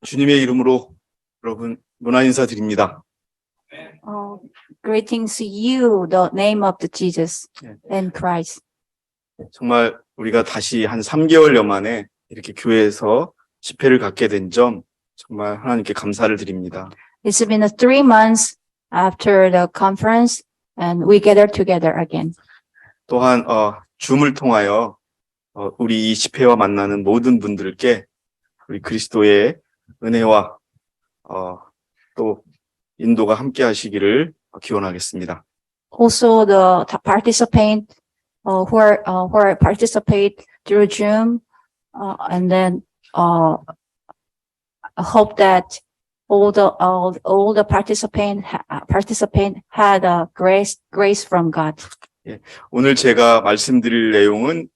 주님의 이름으로 여러분 문안 인사드립니다. Greetings to you, the name of the Jesus and Christ. 정말 우리가 다시 한 3개월여 만에 이렇게 교회에서 집회를 갖게 된 점 정말 하나님께 감사를 드립니다. It's been 3 months after the conference and we gather together again. 또한 줌을 통하여 우리 이 집회와 만나는 모든 분들께 우리 그리스도의 은혜와 또 인도가 함께 하시기를 기원하겠습니다. Also the participant who are participate through Zoom and then I hope that all the participant had a grace from God. 오늘 제가 말씀드릴 내용은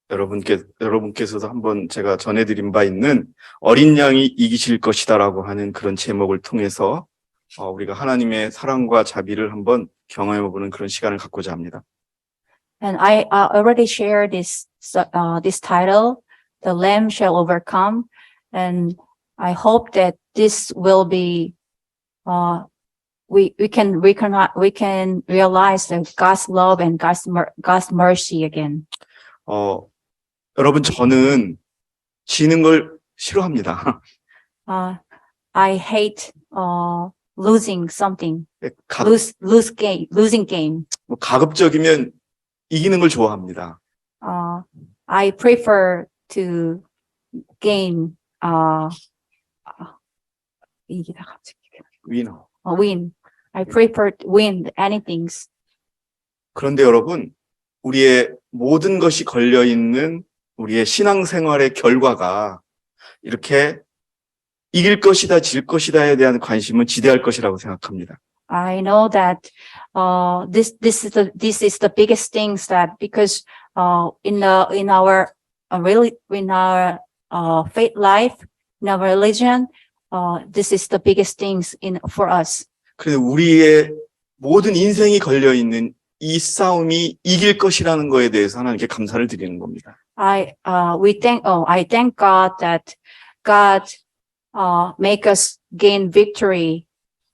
여러분께서도 한번 제가 전해드린 바 있는 어린 양이 이기실 것이다라고 하는 그런 제목을 통해서 우리가 하나님의 사랑과 자비를 한번 경험해보는 그런 시간을 갖고자 합니다. And I already shared this title, The Lamb Shall Overcome, and I hope that this will be we can realize that God's love and God's mercy again. 여러분 저는 지는 걸 싫어합니다. I hate losing something. Losing game. 가급적이면 이기는 걸 좋아합니다. I prefer to gain 이기다 갑자기 win. I prefer to win anything. 그런데 여러분, 우리의 모든 것이 걸려 있는 우리의 신앙생활의 결과가 이렇게 이길 것이다, 질 것이다에 대한 관심은 지대할 것이라고 생각합니다. I know that this is the biggest things that because in our faith life, in our religion, this is the biggest things for us. 그래서 우리의 모든 인생이 걸려 있는 이 싸움이 이길 것이라는 거에 대해서 하나님께 감사를 드리는 겁니다. I thank God that God make us gain victory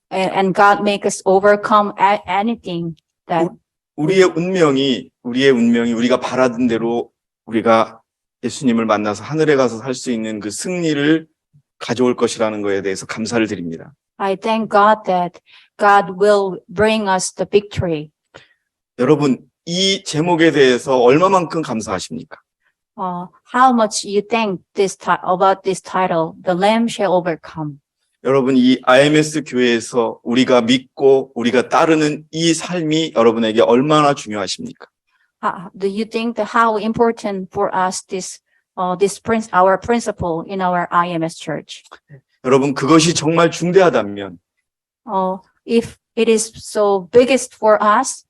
and God make us overcome anything that 우리의 운명이 우리가 바라던 대로 우리가 예수님을 만나서 하늘에 가서 살 수 있는 그 승리를 가져올 것이라는 거에 대해서 감사를 드립니다. I thank God that God will bring us the victory. 여러분, 이 제목에 대해서 얼마만큼 감사하십니까? How much you think about this title, The Lamb Shall Overcome? 여러분, 이 IMS 교회에서 우리가 믿고 우리가 따르는 이 삶이 여러분에게 얼마나 중요하십니까? Do you think that how important for us our principle in our IMS church? 여러분, 그것이 정말 중대하다면 if it is so biggest for us,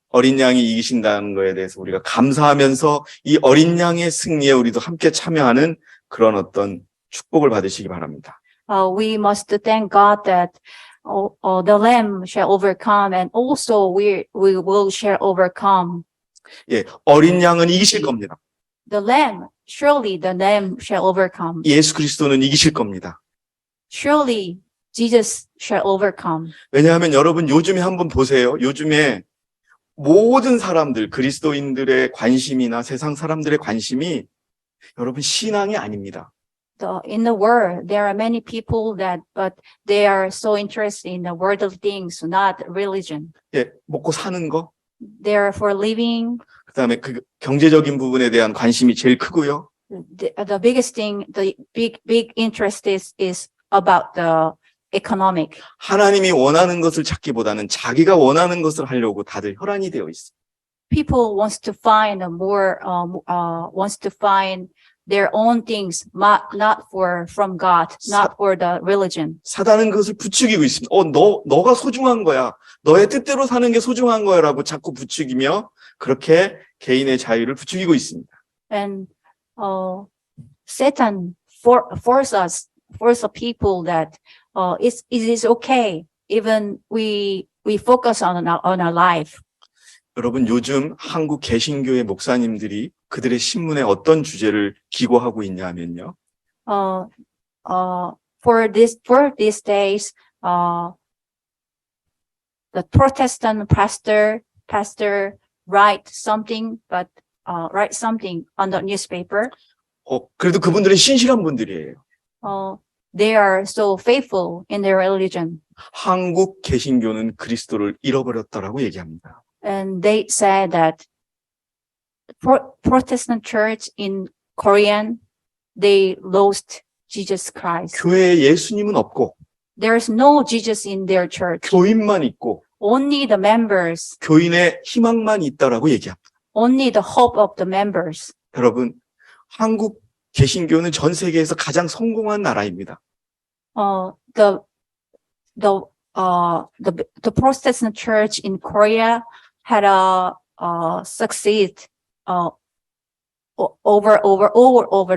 어린 양이 이기신다는 거에 대해서 우리가 감사하면서 이 어린 양의 승리에 우리도 함께 참여하는 그런 어떤 축복을 받으시기 바랍니다. We must thank God that the Lamb shall overcome, and also we will shall overcome. 예, 어린 양은 이기실 겁니다. Surely the Lamb shall overcome. 예수 그리스도는 이기실 겁니다. Surely Jesus shall overcome. 왜냐하면 여러분 요즘에 한번 보세요. 요즘에 모든 사람들, 그리스도인들의 관심이나 세상 사람들의 관심이 여러분 신앙이 아닙니다. In the world, there are many people but they are so interested in the worldly things, not religion. 예, 먹고 사는 거. They are for living. 그다음에 그 경제적인 부분에 대한 관심이 제일 크고요. The biggest thing, the big interest is about the economic. 하나님이 원하는 것을 찾기보다는 자기가 원하는 것을 하려고 다들 혈안이 되어 있어요. People wants to find their own things, not from God, not for the religion. 사단은 그것을 부추기고 있습니다. 너가 소중한 거야. 너의 뜻대로 사는 게 소중한 거야라고 자꾸 부추기며 그렇게 개인의 자유를 부추기고 있습니다. And Satan force people that it is okay even we focus on our life. 여러분 요즘 한국 개신교의 목사님들이 그들의 신문에 어떤 주제를 기고하고 있냐 하면요. for these days, the Protestant pastor write something on the newspaper. 그래도 그분들은 신실한 분들이에요. They are so faithful in their religion. 한국 개신교는 그리스도를 잃어버렸다라고 얘기합니다. And they said that Protestant church in Korean, they lost Jesus Christ. 교회에 예수님은 없고 There's no Jesus in their church. 교인만 있고 Only the members, 교인의 희망만 있다라고 얘기합니다. only the hope of the members. 여러분, 한국 개신교는 전 세계에서 가장 성공한 나라입니다. The Protestant church in Korea had succeed over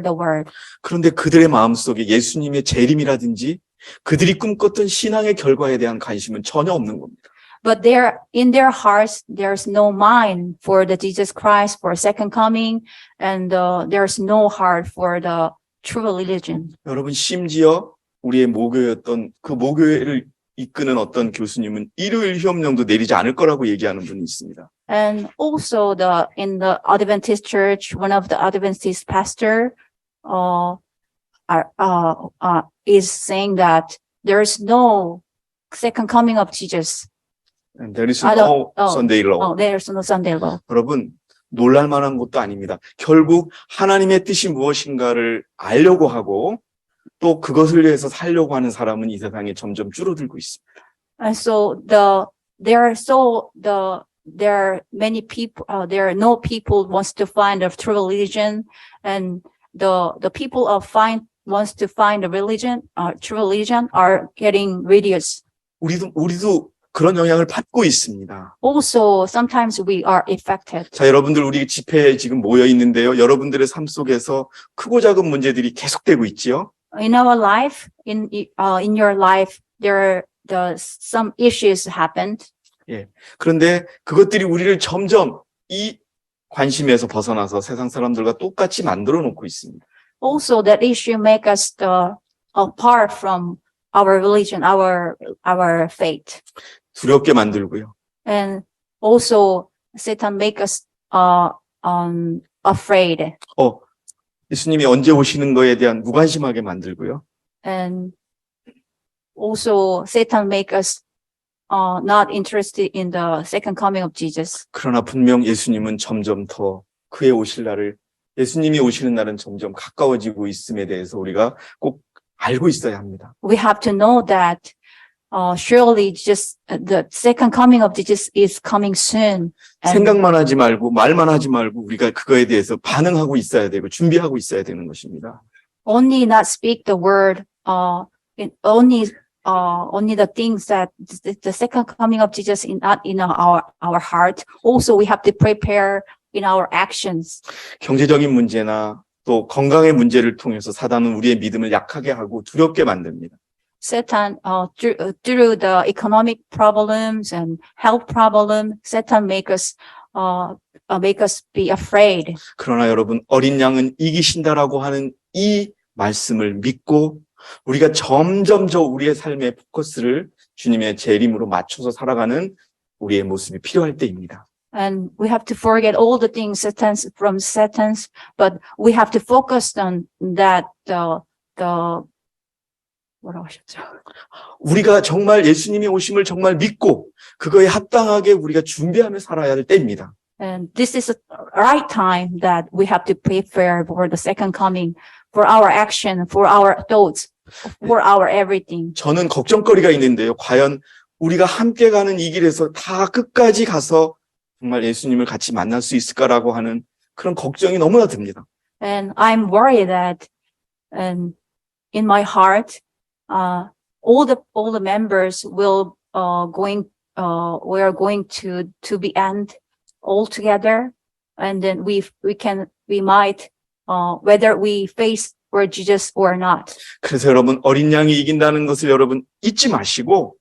the world. 그런데 그들의 마음속에 예수님의 재림이라든지 그들이 꿈꿨던 신앙의 결과에 대한 관심은 전혀 없는 겁니다. But in their hearts, there's no mind for the Jesus Christ, for second coming, and there's no heart for the true religion. 여러분, 심지어 우리의 모교였던 그 모교회를 이끄는 어떤 교수님은 일요일 휴업령도 내리지 않을 거라고 얘기하는 분이 있습니다. And also in the Adventist church, one of the Adventist pastor is saying that there's no second coming of Jesus. And there is no Sunday law. There's no Sunday law. 여러분, 놀랄 만한 것도 아닙니다. 결국 하나님의 뜻이 무엇인가를 알려고 하고 또 그것을 위해서 살려고 하는 사람은 이 세상에 점점 줄어들고 있습니다. And so there are many people, there are no people wants to find a true religion, and the people wants to find a religion, true religion, are getting reduced. 우리도 그런 영향을 받고 있습니다. Also, sometimes we are affected. 자, 여러분들 우리 집회에 지금 모여 있는데요. 여러분들의 삶 속에서 크고 작은 문제들이 계속되고 있지요. In our life, in your life, some issues happened. 그런데 그것들이 우리를 점점 이 관심에서 벗어나서 세상 사람들과 똑같이 만들어 놓고 있습니다. Also, that issue make us apart from our religion, our faith. 두렵게 만들고요. And also, Satan make us afraid. 예수님이 언제 오시는 거에 대한 무관심하게 만들고요. And also, Satan make us not interested in the second coming of Jesus. 그러나 분명 예수님은 점점 더 그의 오실 날을 예수님이 오시는 날은 점점 가까워지고 있음에 대해서 우리가 꼭 알고 있어야 합니다. We have to know that surely the second coming of Jesus is coming soon. And 생각만 하지 말고 말만 하지 말고 우리가 그거에 대해서 반응하고 있어야 되고 준비하고 있어야 되는 것입니다. only not speak the word, only the things that the second coming of Jesus is not in our heart. Also, we have to prepare in our actions. 경제적인 문제나 또 건강의 문제를 통해서 사단은 우리의 믿음을 약하게 하고 두렵게 만듭니다. Satan, through the economic problems and health problem, Satan make us be afraid. 그러나 여러분, 어린 양은 이기신다라고 하는 이 말씀을 믿고 우리가 점점 우리의 삶의 포커스를 주님의 재림으로 맞춰서 살아가는 우리의 모습이 필요할 때입니다. And we have to forget all the things from Satan's, but we have to focus on that, 뭐라고 하셨죠? 우리가 정말 예수님이 오심을 정말 믿고 그거에 합당하게 우리가 준비하며 살아야 할 때입니다. And this is the right time that we have to prepare for the second coming, for our action, for our thoughts, for our everything. 저는 걱정거리가 있는데요. 과연 우리가 함께 가는 이 길에서 다 끝까지 가서 정말 예수님을 같이 만날 수 있을까라고 하는 그런 걱정이 너무나 듭니다. And I'm worried that, and in my heart, all the members we are going to be end all together, and then we might, whether we face for Jesus or not. 그래서 여러분, 어린 양이 이긴다는 것을 여러분 잊지 마시고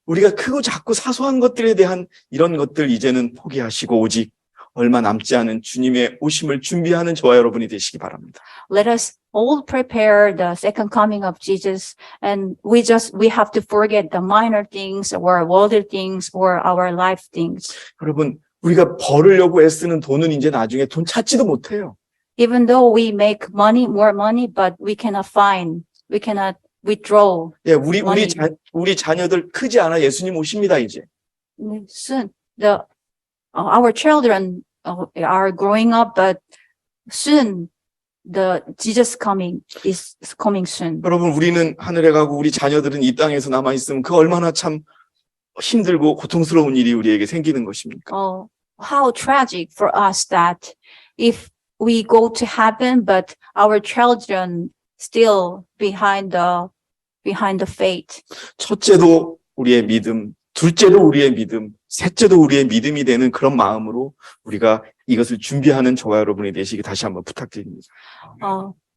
우리가 크고 작고 사소한 것들에 대한 이런 것들 이제는 포기하시고 오직 얼마 남지 않은 주님의 오심을 준비하는 저와 여러분이 되시기 바랍니다. Let us all prepare the second coming of Jesus, and we have to forget the minor things or worldly things or our life things. 여러분, 우리가 벌으려고 애쓰는 돈은 이제 나중에 돈 찾지도 못해요. Even though we make money, more money, but we cannot withdraw. 예, 우리 money. 우리 자녀들 크지 않아 예수님 오십니다, 이제. Soon, our children are growing up, but soon the Jesus is coming soon. 여러분, 우리는 하늘에 가고 우리 자녀들은 이 땅에서 남아 있으면 그 얼마나 참 힘들고 고통스러운 일이 우리에게 생기는 것입니까? How tragic for us that if we go to heaven, but our children still behind the faith. 첫째도 우리의 믿음, 둘째도 우리의 믿음, 셋째도 우리의 믿음이 되는 그런 마음으로 우리가 이것을 준비하는 저와 여러분이 되시기 다시 한번 부탁드립니다.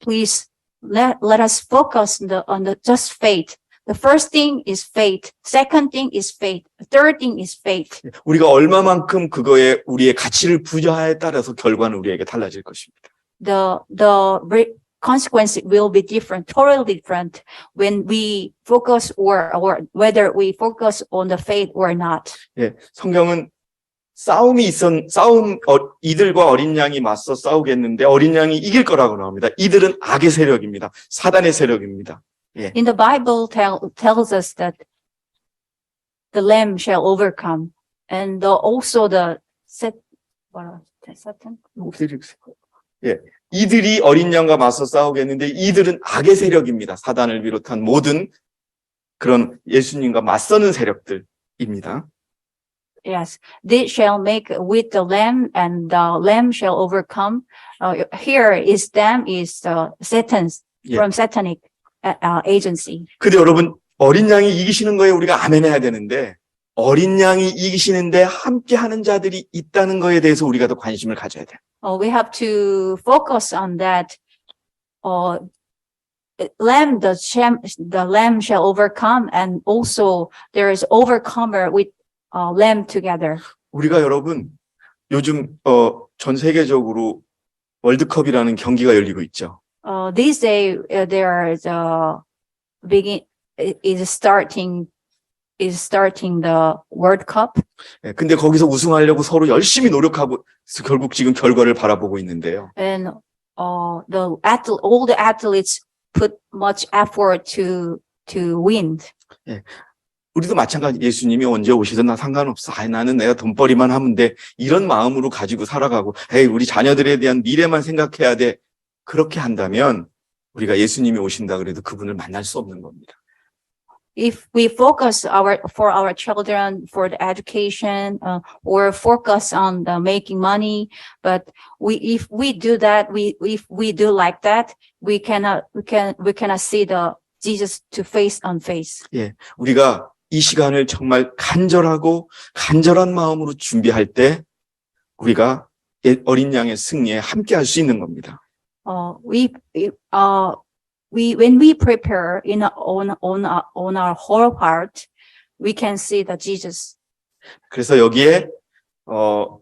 Please let us focus on the just faith. The first thing is faith. Second thing is faith. The third thing is faith. 우리가 얼마만큼 그거에 우리의 가치를 부여하에 따라서 결과는 우리에게 달라질 것입니다. The consequence will be different, totally different when we focus or whether we focus on the faith or not. 예, 성경은 이들과 어린 양이 맞서 싸우겠는데 어린 양이 이길 거라고 나옵니다. 이들은 악의 세력입니다. 사단의 세력입니다. 예. In the Bible tells us that the lamb shall overcome, and also Satan. 예, 이들이 어린 양과 맞서 싸우겠는데 이들은 악의 세력입니다. 사단을 비롯한 모든 그런 예수님과 맞서는 세력들입니다. Yes, they shall make with the lamb, and the lamb shall overcome. Here is Satan's from satanic agency. 근데 여러분, 어린 양이 이기시는 거에 우리가 아멘해야 되는데 어린 양이 이기시는데 함께 하는 자들이 있다는 거에 대해서 우리가 더 관심을 가져야 돼요. We have to focus on that. The lamb shall overcome, and also there is overcomer with lamb together. 우리가 여러분 요즘 전 세계적으로 월드컵이라는 경기가 열리고 있죠. These days there is starting the World Cup. 예, 근데 거기서 우승하려고 서로 열심히 노력하고 결국 지금 결과를 바라보고 있는데요. And all the athletes put much effort to win. 예, 우리도 마찬가지. 예수님이 언제 오시든 나 상관없어. 나는 내가 돈벌이만 하면 돼. 이런 마음으로 가지고 살아가고, 우리 자녀들에 대한 미래만 생각해야 돼. 그렇게 한다면 우리가 예수님이 오신다 그래도 그분을 만날 수 없는 겁니다. If we focus for our children for the education or focus on the making money, but if we do that, if we do like that, we cannot see the Jesus to face on face. 예, 우리가 이 시간을 정말 간절한 마음으로 준비할 때 우리가 어린 양의 승리에 함께할 수 있는 겁니다. When we prepare on our whole heart, we can see the Jesus. 그래서 여기에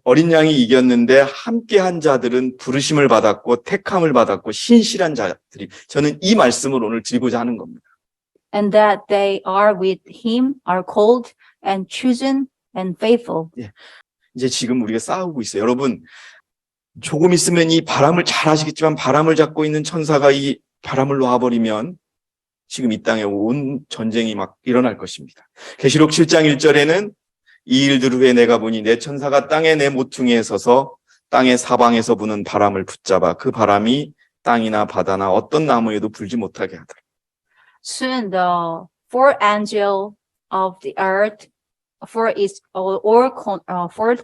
어린 양이 이겼는데 함께한 자들은 부르심을 받았고 택함을 받았고 신실한 자들이, 저는 이 말씀을 오늘 드리고자 하는 겁니다. And that they are with him, are called and chosen and faithful. 예, 이제 지금 우리가 싸우고 있어요. 여러분, 조금 있으면 이 바람을 잘 아시겠지만 바람을 잡고 있는 천사가 이 바람을 놓아버리면 지금 이 땅에 온 전쟁이 막 일어날 것입니다. 계시록 7장 1절에는 이 일들 후에 내가 보니 내 천사가 땅에 내 모퉁이에 서서 땅의 사방에서 부는 바람을 붙잡아 그 바람이 땅이나 바다나 어떤 나무에도 불지 못하게 하더라. Soon the fourth angel of the earth, fourth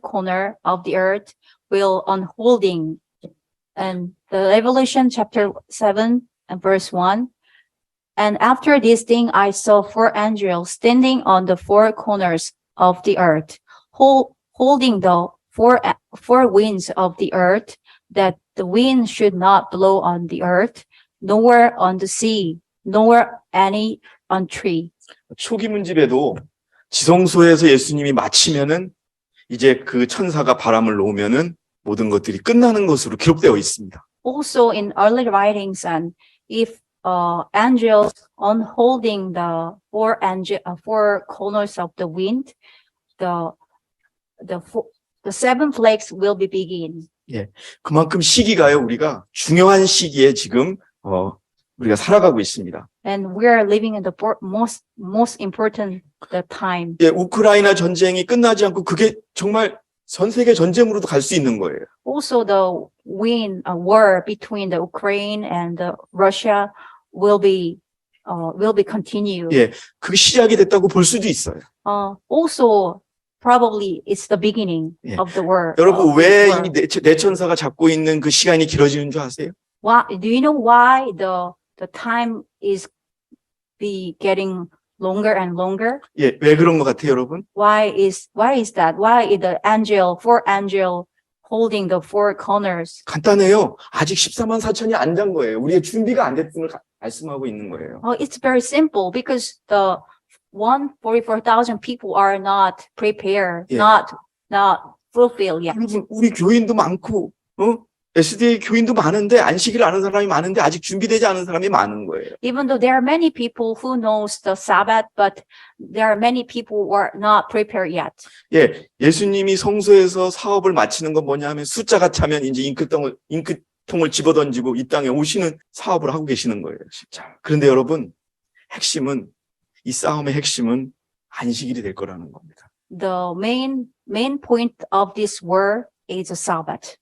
corner of the earth will unfolding. And the Revelation chapter 7 and verse 1. And after this thing, I saw four angels standing on the four corners of the earth, holding the four winds of the earth, that the wind should not blow on the earth, nor on the sea, nor any on tree. 초기 문집에도 지성소에서 예수님이 마치면은 이제 그 천사가 바람을 놓으면은 모든 것들이 끝나는 것으로 기록되어 있습니다. Also in early writings, and if angels unholding the four corners of the wind, the seven plagues will be begin. 그만큼 시기가요, 우리가 중요한 시기에 지금 우리가 살아가고 있습니다. And we are living in the most important the time. 예, 우크라이나 전쟁이 끝나지 않고 그게 정말 전 세계 전쟁으로도 갈 수 있는 거예요. Also, the war between the Ukraine and the Russia will be continued. 예, 그 시작이 됐다고 볼 수도 있어요. Also, probably it's the beginning 예. of the war. 여러분 왜 이 내천사가 잡고 있는 그 시간이 길어지는 줄 아세요? Why, do you know why the time is getting longer and longer? 예, 왜 그런 것 같아요, 여러분? Why is that? Why is the four angel holding the four corners? 간단해요. 아직 14만 4천이 안 잔 거예요. 우리의 준비가 안 됐음을 말씀하고 있는 거예요. It's very simple because the 144,000 people are not prepared, Yeah. not fulfilled yet. 여러분, 우리 교인도 많고, SDA 교인도 많은데, 안식일 아는 사람이 많은데, 아직 준비되지 않은 사람이 많은 거예요. Even though there are many people who knows the Sabbath, but there are many people who are not prepared yet. 예, 예수님이 성소에서 사업을 마치는 건 뭐냐 하면 숫자가 차면 이제 잉크통을 집어던지고 이 땅에 오시는 사업을 하고 계시는 거예요. 자, 그런데 여러분, 이 싸움의 핵심은 안식일이 될 거라는 겁니다. The main point of this war is the Sabbath.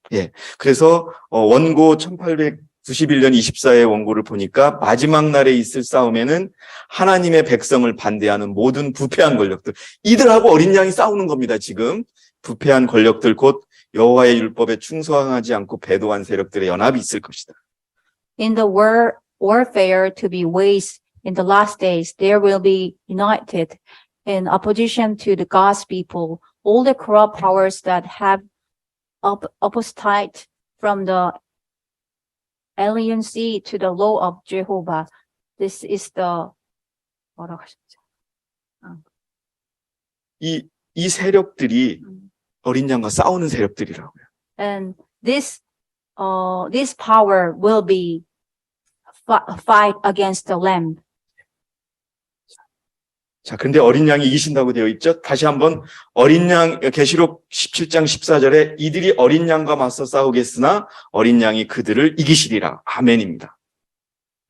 그래서 원고 1891년 24회 원고를 보니까 마지막 날에 있을 싸움에는 하나님의 백성을 반대하는 모든 부패한 권력들, 이들하고 어린 양이 싸우는 겁니다. 지금 부패한 권력들 곧 여호와의 율법에 충성하지 않고 배도한 세력들의 연합이 있을 것이다. In the warfare to be waged in the last days, there will be united in opposition to the God's people, all the corrupt powers that have apostate from the alliance to the law of Jehovah. This is the 뭐라고 하셨죠? 이 세력들이 어린 양과 싸우는 세력들이라고요. And this power will be fight against the Lamb. 자, 근데 어린 양이 이기신다고 되어 있죠? 다시 한번 어린 양, 계시록 17장 14절에 이들이 어린 양과 맞서 싸우겠으나 어린 양이 그들을 이기시리라. 아멘입니다.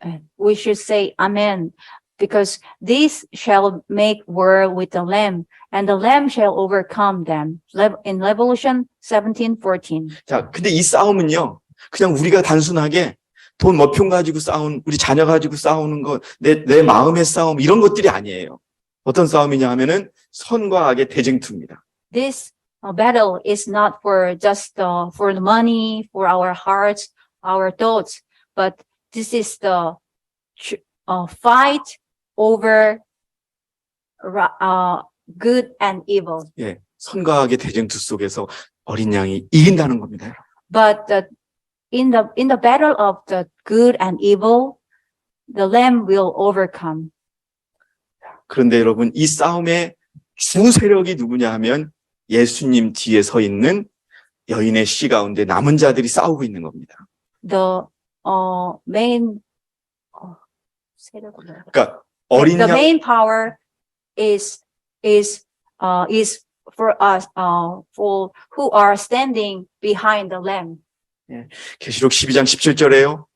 And we should say Amen, because this shall make war with the Lamb, and the Lamb shall overcome them. In Revelation 17:14. 자, 근데 이 싸움은요, 그냥 우리가 단순하게 돈 몇 평 가지고 싸운, 우리 자녀 가지고 싸우는 것, 내 마음의 싸움, 이런 것들이 아니에요. 어떤 싸움이냐 하면은 선과 악의 대쟁투입니다. This battle is not for just for the money, for our hearts, our thoughts, but this is the fight over good and evil. 예, 선과 악의 대쟁투 속에서 어린 양이 이긴다는 겁니다. But in the battle of the good and evil, the Lamb will overcome. 그런데 여러분, 이 싸움의 주 세력이 누구냐 하면 예수님 뒤에 서 있는 여인의 씨 가운데 남은 자들이 싸우고 있는 겁니다. The main 그러니까 어린 the 양, main power is for us for who are standing behind the Lamb. 계시록 12장 17절에요.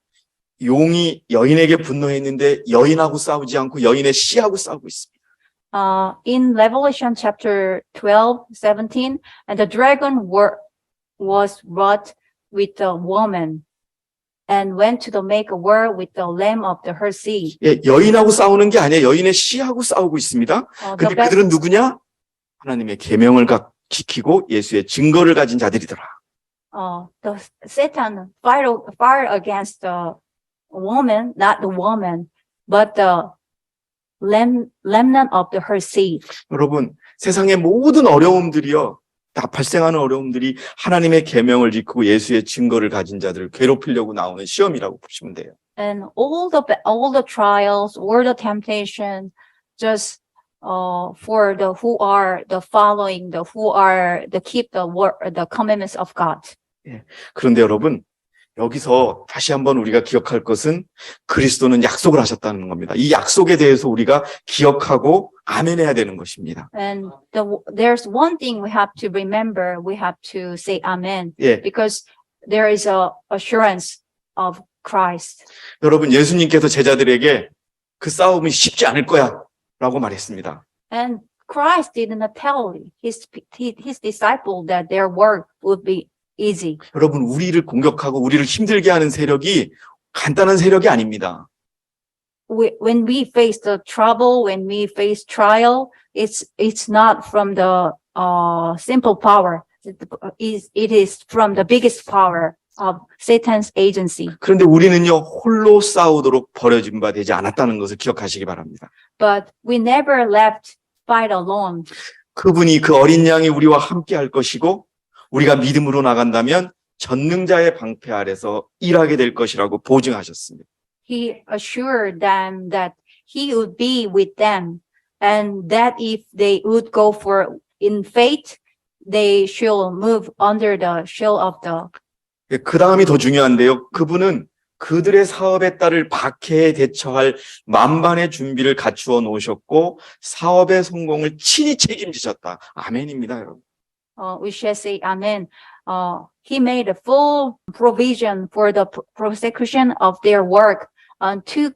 용이 여인에게 분노했는데 여인하고 싸우지 않고 여인의 씨하고 싸우고 있습니다. In Revelation chapter 12:17, and the dragon was wrought with the woman, and went to make a war with the lamb of her seed. 예, 여인하고 싸우는 게 아니에요. 여인의 씨하고 싸우고 있습니다. 근데 그들은 누구냐? 하나님의 계명을 지키고 예수의 증거를 가진 자들이더라. The Satan fight against the woman, not the woman, but the remnant of her seed. 여러분, 세상의 모든 어려움들이요, 다 발생하는 어려움들이 하나님의 계명을 지키고 예수의 증거를 가진 자들을 괴롭히려고 나오는 시험이라고 보시면 돼요. And all the trials, all the temptation, just for the who are the following, the who are the keep the commandments of God. 그런데 여러분, 여기서 다시 한번 우리가 기억할 것은 그리스도는 약속을 하셨다는 겁니다. 이 약속에 대해서 우리가 기억하고 아멘해야 되는 것입니다. And there's one thing we have to remember. We have to say amen 예, because there is a assurance of Christ. 여러분 예수님께서 제자들에게 그 싸움이 쉽지 않을 거야 라고 말했습니다. And Christ did not tell his disciple that their work would be easy. 여러분 우리를 공격하고 우리를 힘들게 하는 세력이 간단한 세력이 아닙니다. When we face the trouble, when we face trial, it's not from the simple power. It is from the biggest power of Satan's agency. 그런데 우리는요 홀로 싸우도록 버려진 바 되지 않았다는 것을 기억하시기 바랍니다. But we never left fight alone. 그분이 그 어린 양이 우리와 함께 할 것이고 우리가 믿음으로 나간다면 전능자의 방패 아래서 일하게 될 것이라고 보증하셨습니다. He assured them that he would be with them and that if they would go for in faith, they shall move under the shield of the. 그 다음이 더 중요한데요. 그분은 그들의 사업에 따를 박해에 대처할 만반의 준비를 갖추어 놓으셨고 사업의 성공을 친히 책임지셨다. 아멘입니다, 여러분. We shall say amen. He made a full provision for the prosecution of their work and took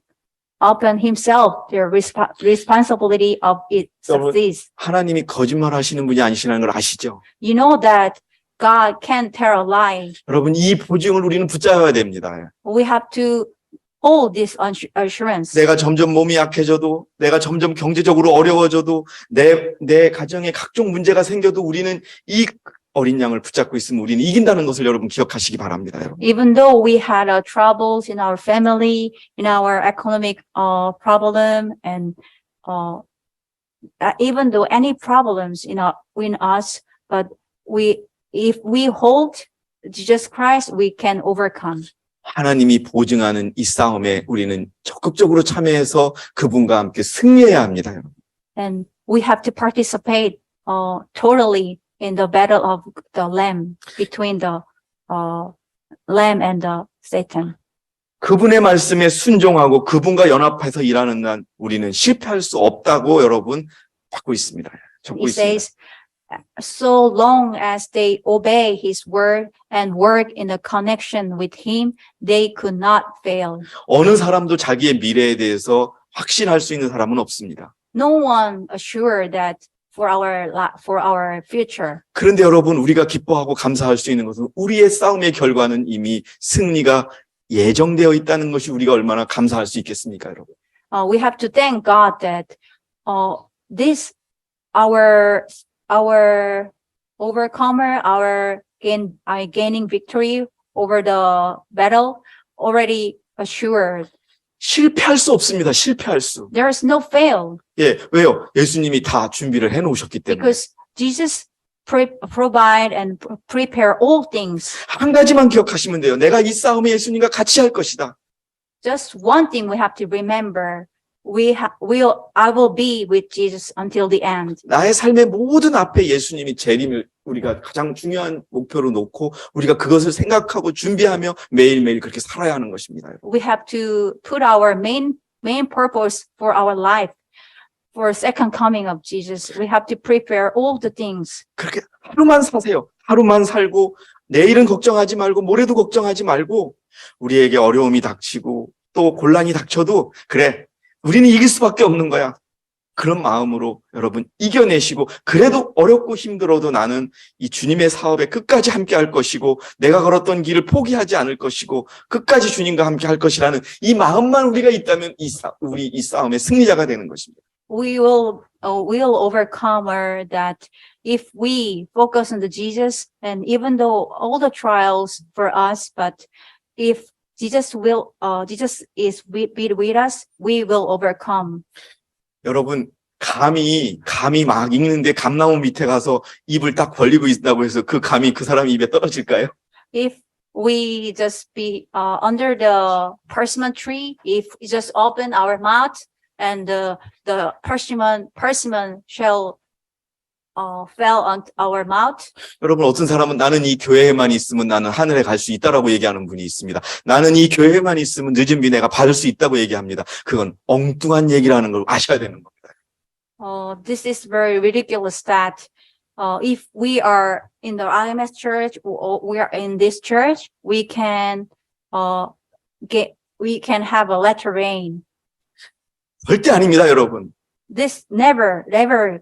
upon himself their responsibility of its success. 하나님이 거짓말하시는 분이 아니시라는 걸 아시죠? You know that God can't tell a lie. 여러분 이 보증을 우리는 붙잡아야 됩니다. We have to hold this assurance. 내가 점점 몸이 약해져도 내가 점점 경제적으로 어려워져도 내 가정에 각종 문제가 생겨도 우리는 이 어린 양을 붙잡고 있으면 우리는 이긴다는 것을 여러분 기억하시기 바랍니다. 여러분. Even though we had troubles in our family, in our economic problem, and even though any problems in us, but if we hold Jesus Christ, we can overcome. 하나님이 보증하는 이 싸움에 우리는 적극적으로 참여해서 그분과 함께 승리해야 합니다. 여러분. And we have to participate totally in the battle of the Lamb between the Lamb and the Satan. 그분의 말씀에 순종하고 그분과 연합해서 일하는 난 우리는 실패할 수 없다고 여러분 받고 있습니다. 적고 He 있습니다. says, so long as they obey his word and work in a connection with him, they could not fail. 어느 사람도 자기의 미래에 대해서 확신할 수 있는 사람은 없습니다. No one assured that for our future. 그런데 여러분 우리가 기뻐하고 감사할 수 있는 것은 우리의 싸움의 결과는 이미 승리가 예정되어 있다는 것이 우리가 얼마나 감사할 수 있겠습니까, 여러분? We have to thank God that this our overcomer, our gaining victory over the battle already assured. 실패할 수 없습니다. 실패할 수. There is no fail 예, 왜요? 예수님이 다 준비를 해놓으셨기 때문에. because Jesus provide and prepare all things. 한 가지만 기억하시면 돼요. 내가 이 싸움에 예수님과 같이 할 것이다. Just one thing we have to remember. I will be with Jesus until the end. 나의 삶의 모든 앞에 예수님이 재림을 우리가 가장 중요한 목표로 놓고 우리가 그것을 생각하고 준비하며 매일매일 그렇게 살아야 하는 것입니다. We have to put our main purpose for our life for second coming of Jesus. We have to prepare all the things. 그렇게 하루만 사세요. 하루만 살고 내일은 걱정하지 말고 모레도 걱정하지 말고 우리에게 어려움이 닥치고 또 곤란이 닥쳐도 그래 우리는 이길 수밖에 없는 거야. 그런 마음으로 여러분 이겨내시고 그래도 어렵고 힘들어도 나는 이 주님의 사업에 끝까지 함께 할 것이고 내가 걸었던 길을 포기하지 않을 것이고 끝까지 주님과 함께 할 것이라는 이 마음만 우리가 있다면 우리 이 싸움의 승리자가 되는 것입니다. We will overcome that if we focus on the Jesus, and even though all the trials for us, but if Jesus is with us, we will overcome. 여러분 감이 막 익는데 감나무 밑에 가서 입을 딱 벌리고 있다고 해서 그 감이 그 사람 입에 떨어질까요? If we just be under the persimmon tree, if we just open our mouth and the persimmon shall fell on our mouth. 여러분, 어떤 사람은 나는 이 교회에만 있으면 나는 하늘에 갈 수 있다라고 얘기하는 분이 있습니다. 나는 이 교회에만 있으면 늦은 비 내가 받을 수 있다고 얘기합니다. 그건 엉뚱한 얘기라는 걸 아셔야 되는 겁니다. This is very ridiculous that if we are in the IMS church or we are in this church, we can have a latter rain. 절대 아닙니다, 여러분. This never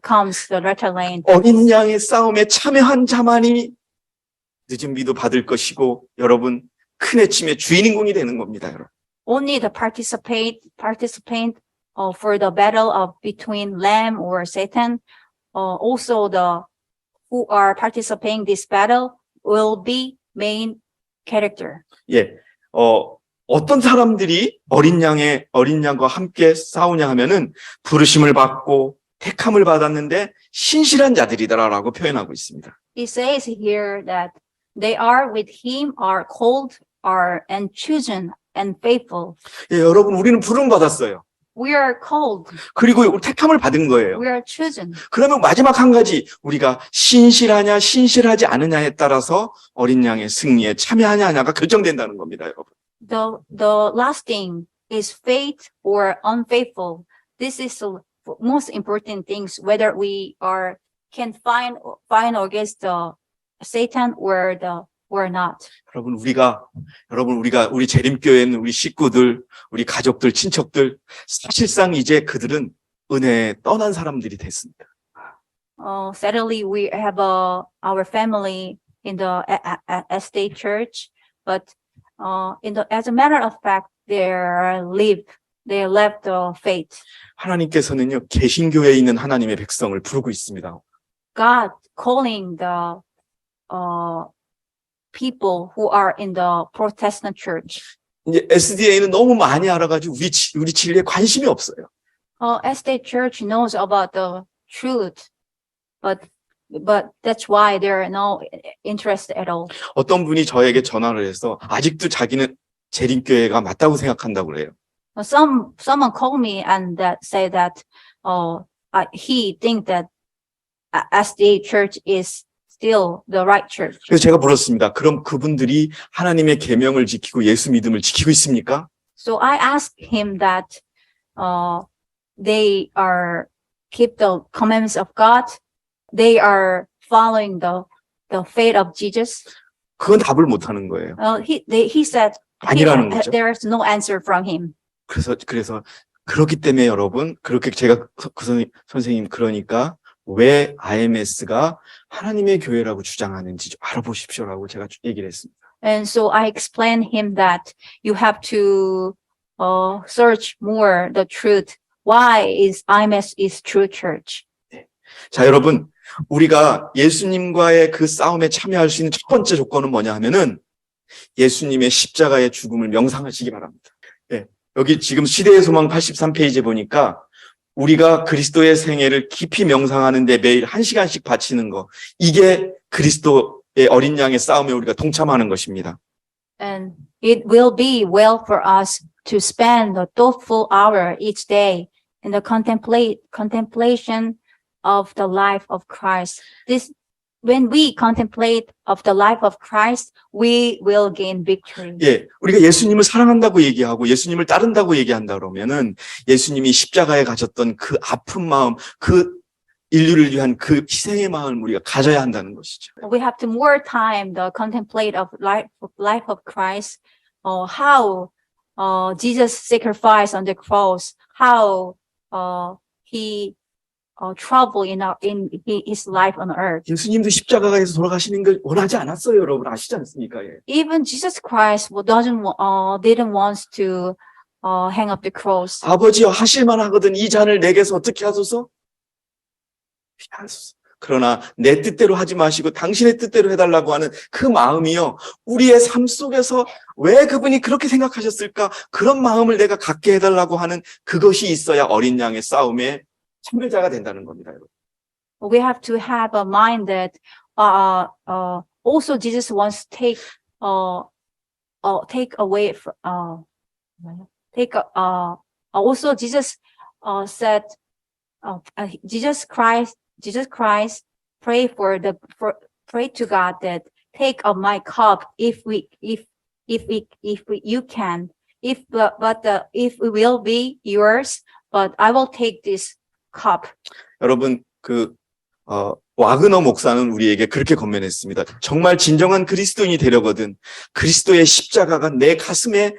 comes the latter rain. 어린 양의 싸움에 참여한 자만이 늦은 비도 받을 것이고, 여러분, 큰 해침의 주인공이 되는 겁니다, 여러분. Only the participant for the battle of between Lamb or Satan, also the who are participating this battle will be main character. 예, 어떤 사람들이 어린 양과 함께 싸우냐 하면은 부르심을 받고 택함을 받았는데 신실한 자들이다라고 표현하고 있습니다. It says here that they are with him, are called, and chosen and faithful. 예, 여러분, 우리는 부름 받았어요. We are called, 그리고 택함을 받은 거예요. we are chosen. 그러면 마지막 한 가지, 우리가 신실하냐 신실하지 않느냐에 따라서 어린 양의 승리에 참여하냐 하냐가 결정된다는 겁니다, 여러분. The last thing is faith or unfaithful. This is the most important things, whether we can find against the Satan or not. 여러분, 우리 재림교회에 있는 우리 식구들, 우리 가족들, 친척들, 사실상 이제 그들은 은혜에 떠난 사람들이 됐습니다. Sadly, we have our family in the estate church, but as a matter of fact, they left the faith. 하나님께서는요, 개신교회에 있는 하나님의 백성을 부르고 있습니다. God calling the people who are in the Protestant church. 이제 SDA는 너무 많이 알아가지고 우리 진리에 관심이 없어요. Estate church knows about the truth, but that's why there are no interest at all. 어떤 분이 저에게 전화를 해서 아직도 자기는 재림교회가 맞다고 생각한다고 그래요. Someone called me and say that he think that SDA church is still the right church. 그래서 제가 물었습니다. 그럼 그분들이 하나님의 계명을 지키고 예수 믿음을 지키고 있습니까? So I asked him that they are keep the commandments of God. They are following the faith of Jesus. 그건 답을 못 하는 거예요. He said 아니라는 거죠. there's no answer from him. 그래서 그렇기 때문에 여러분, 그렇게 제가 선생님 그러니까 왜 IMS가 하나님의 교회라고 주장하는지 좀 알아보십시오라고 제가 얘기를 했습니다. And so I explained him that you have to search more the truth. Why is IMS is true church? 자, 여러분, 우리가 예수님과의 그 싸움에 참여할 수 있는 첫 번째 조건은 뭐냐 하면은 예수님의 십자가의 죽음을 명상하시기 바랍니다. 네, 여기 지금 시대의 소망 83페이지에 보니까 우리가 그리스도의 생애를 깊이 명상하는데 매일 1시간씩 바치는 거, 이게 그리스도의 어린 양의 싸움에 우리가 동참하는 것입니다. And it will be well for us to spend a thoughtful hour each day in the contemplation of the life of Christ. When we contemplate of the life of Christ, we will gain victory. 예, 우리가 예수님을 사랑한다고 얘기하고 예수님을 따른다고 얘기한다 그러면은 예수님이 십자가에 가셨던 그 아픈 마음, 그 인류를 위한 그 희생의 마음을 우리가 가져야 한다는 것이죠. We have to more time the contemplate of life of Christ, how Jesus sacrificed on the cross, how he trouble in his life on earth. 예수님도 십자가에서 돌아가시는 걸 원하지 않았어요, 여러분 아시지 않습니까? 예. Even Jesus Christ didn't want to hang up the cross. 아버지여 하실만 하거든 이 잔을 내게서 어떻게 하소서? 피하소서. 그러나 내 뜻대로 하지 마시고 당신의 뜻대로 해달라고 하는 그 마음이요, 우리의 삶 속에서 왜 그분이 그렇게 생각하셨을까? 그런 마음을 내가 갖게 해달라고 하는 그것이 있어야 어린 양의 싸움에 참여자가 된다는 겁니다, 여러분. We have to have a mind that also Jesus wants to take away also Jesus said Jesus Christ pray to God that take of my cup if you can, if it will be yours, but I will take this cup. 여러분, 와그너 목사는 우리에게 그렇게 권면했습니다. 정말 진정한 그리스도인이 되려거든 그리스도의 십자가가 내 가슴에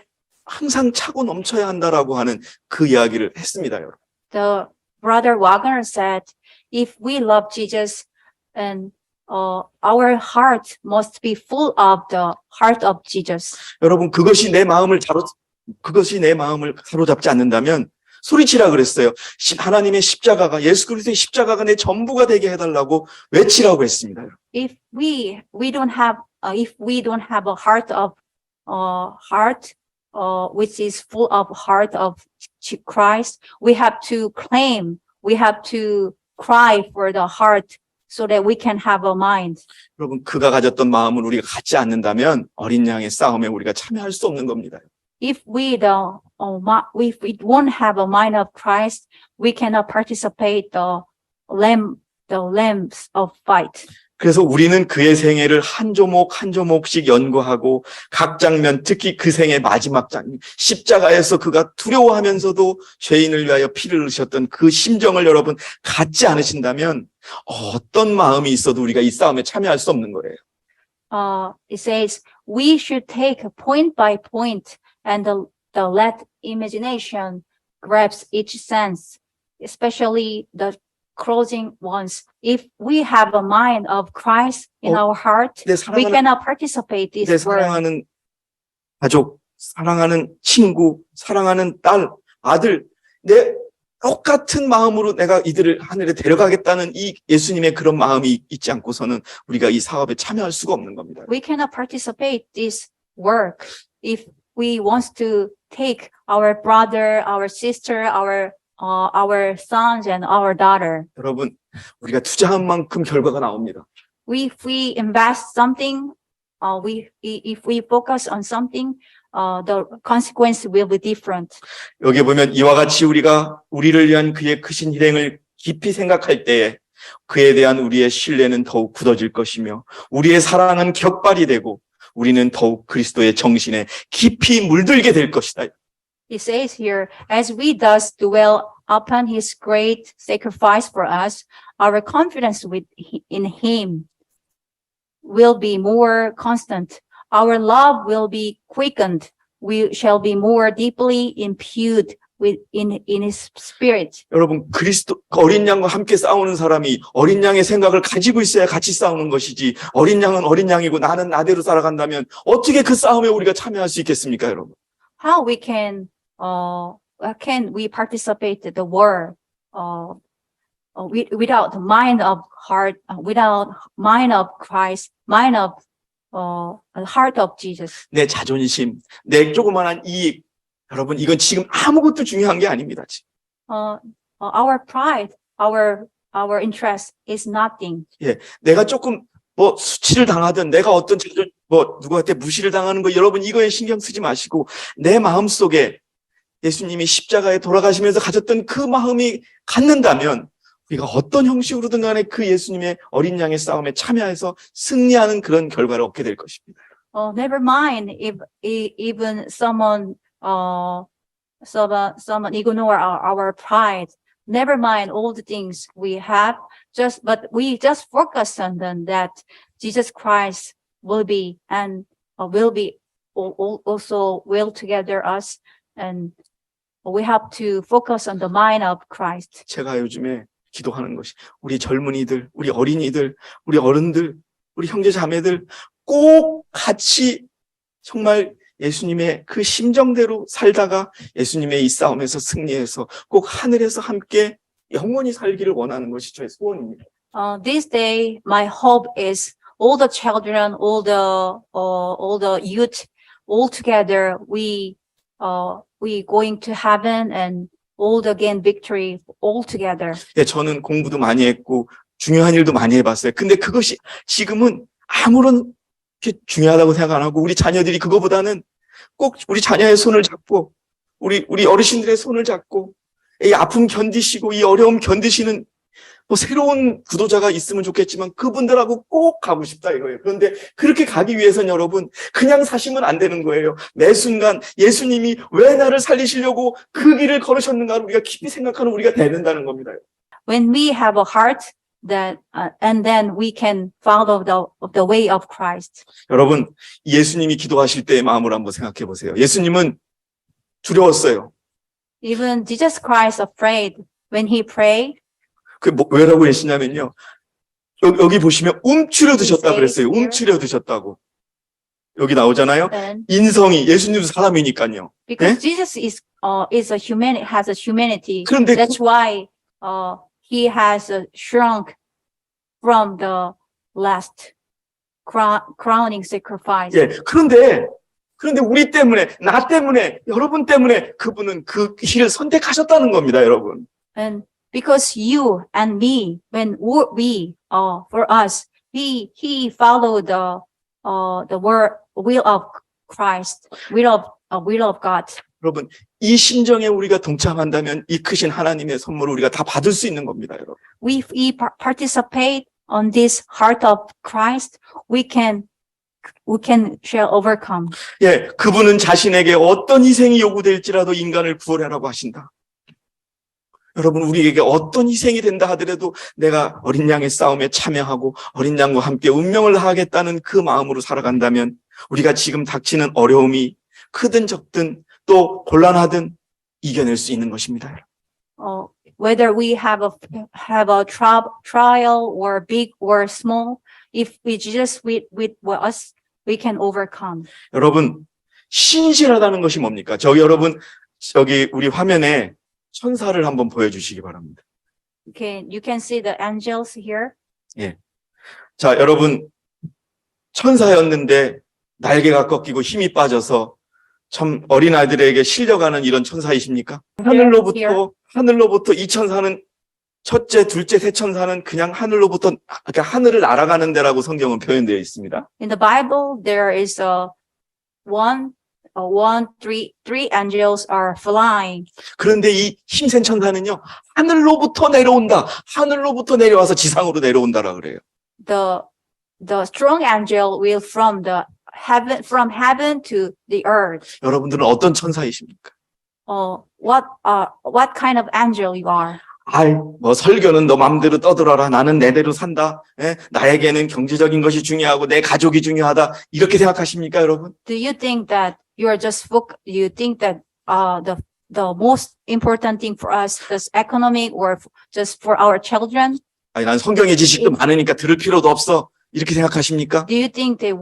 항상 차고 넘쳐야 한다라고 하는 그 이야기를 했습니다, 여러분. The brother Wagner said, if we love Jesus, and our heart must be full of the heart of Jesus. 여러분, 그것이 내 마음을 사로잡지 않는다면 소리치라 그랬어요. 하나님의 십자가가, 예수 그리스도의 십자가가 내 전부가 되게 해달라고 외치라고 했습니다. If we don't have a heart which is full of heart of Christ, we have to cry for the heart so that we can have a mind. 여러분, 그가 가졌던 마음을 우리가 갖지 않는다면 어린 양의 싸움에 우리가 참여할 수 없는 겁니다. If we won't have a mind of Christ, we cannot participate the lambs of fight. 그래서 우리는 그의 생애를 한 조목 한 조목씩 연구하고 각 장면, 특히 그 생의 마지막 장면, 십자가에서 그가 두려워하면서도 죄인을 위하여 피를 흘리셨던 그 심정을 여러분 갖지 않으신다면 어떤 마음이 있어도 우리가 이 싸움에 참여할 수 없는 거예요. It says we should take point by point and let imagination grasp each sense, especially the closing ones. If we have a mind of Christ in our heart, we cannot participate 내 this world. 사랑하는 가족, 사랑하는 친구, 사랑하는 딸, 아들, 내 똑같은 마음으로 내가 이들을 하늘에 데려가겠다는 이 예수님의 그런 마음이 있지 않고서는 우리가 이 사업에 참여할 수가 없는 겁니다. We cannot participate this work if we want to take our brother, our sister, our sons and our daughter. 여러분, 우리가 투자한 만큼 결과가 나옵니다. If we invest something, if we focus on something, the consequence will be different. 여기 보면 이와 같이 우리가 우리를 위한 그의 크신 일행을 깊이 생각할 때에 그에 대한 우리의 신뢰는 더욱 굳어질 것이며 우리의 사랑은 격발이 되고 우리는 더욱 그리스도의 정신에 깊이 물들게 될 것이다. It says here, as we thus dwell upon his great sacrifice for us, our confidence in him will be more constant. Our love will be quickened. We shall be more deeply imbued in his spirit. 여러분, 그리스도 어린 양과 함께 싸우는 사람이 어린 양의 생각을 가지고 있어야 같이 싸우는 것이지 어린 양은 어린 양이고 나는 나대로 살아간다면 어떻게 그 싸움에 우리가 참여할 수 있겠습니까, 여러분? How can we participate in the war without the mind of heart, without mind of Christ, mind of heart of Jesus? 내 자존심, 내 조그만한 이익, 여러분 이건 지금 아무것도 중요한 게 아닙니다. Our pride, our interest is nothing. 예, 내가 조금 수치를 당하든 내가 어떤 누구한테 무시를 당하는 거 여러분 이거에 신경 쓰지 마시고 내 마음 속에 예수님이 십자가에 돌아가시면서 가졌던 그 마음이 갖는다면 우리가 어떤 형식으로든 간에 그 예수님의 어린 양의 싸움에 참여해서 승리하는 그런 결과를 얻게 될 것입니다. Never mind if even someone ignore our pride. Never mind all the things we have. But we just focus on them that Jesus Christ will be also will together us, and we have to focus on the mind of Christ. 제가 요즘에 기도하는 것이 우리 젊은이들, 우리 어린이들, 우리 어른들, 우리 형제 자매들 꼭 같이 정말 예수님의 그 심정대로 살다가 예수님의 이 싸움에서 승리해서 꼭 하늘에서 함께 영원히 살기를 원하는 것이 저의 소원입니다. This day, my hope is all the children, all the youth, all together, we going to heaven and all again victory all together. 네, 저는 공부도 많이 했고 중요한 일도 많이 해봤어요. 근데 그것이 지금은 아무런 중요하다고 생각 안 하고 우리 자녀들이 그거보다는 꼭 우리 자녀의 손을 잡고 우리 어르신들의 손을 잡고 이 아픔 견디시고 이 어려움 견디시는 새로운 구도자가 있으면 좋겠지만 그분들하고 꼭 가고 싶다 이거예요. 그런데 그렇게 가기 위해서는 여러분 그냥 사시면 안 되는 거예요. 매 순간 예수님이 왜 나를 살리시려고 그 길을 걸으셨는가를 우리가 깊이 생각하는 우리가 되는다는 겁니다. When we have a heart that, and then we can follow the way of Christ. 여러분 예수님이 기도하실 때의 마음을 한번 생각해 보세요. 예수님은 두려웠어요. Even Jesus Christ afraid when he prayed. 왜라고 했냐면요. 여기 보시면 움츠려 드셨다 그랬어요. 움츠려 드셨다고. 여기 나오잖아요. And 인성이 예수님도 사람이니까요. because Jesus is a human, has a humanity. 그런데 That's why he has shrunk from the last crowning sacrifice. 예, 그런데 우리 때문에, 나 때문에, 여러분 때문에 그분은 그 길을 선택하셨다는 겁니다, 여러분. And because you and me, when we for us, he followed the will of Christ, will of God. 여러분, 이 심정에 우리가 동참한다면 이 크신 하나님의 선물을 우리가 다 받을 수 있는 겁니다, 여러분. We participate on this heart of Christ, we can shall overcome. 예, 그분은 자신에게 어떤 희생이 요구될지라도 인간을 구원하라고 하신다. 여러분, 우리에게 어떤 희생이 된다 하더라도 내가 어린 양의 싸움에 참여하고 어린 양과 함께 운명을 다하겠다는 그 마음으로 살아간다면 우리가 지금 닥치는 어려움이 크든 적든 또 곤란하든 이겨낼 수 있는 것입니다. Whether we have a trial or big or small, if we just with us, we can overcome. 여러분, 신실하다는 것이 뭡니까? 여러분, 우리 화면에 천사를 한번 보여주시기 바랍니다. You can see the angels here. 예. 자, 여러분, 천사였는데 날개가 꺾이고 힘이 빠져서 참 어린아이들에게 실려가는 이런 천사이십니까? 하늘로부터 이 천사는 첫째, 둘째, 세 천사는 그냥 하늘로부터 그러니까 하늘을 날아가는 데라고 성경은 표현되어 있습니다. In the Bible, there is three angels are flying. 그런데 이 힘센 천사는요, 하늘로부터 내려온다. 하늘로부터 내려와서 지상으로 내려온다라 그래요. The strong angel will from heaven to the earth. 여러분들은 어떤 천사이십니까? What kind of angel you are? 설교는 너 맘대로 떠들어라. 나는 내대로 산다. 예? 나에게는 경제적인 것이 중요하고 내 가족이 중요하다. 이렇게 생각하십니까, 여러분? Do you think that you are you think that the most important thing for us is economic or just for our children? 난 성경의 지식도 많으니까 들을 필요도 없어. 이렇게 생각하십니까? Do you think that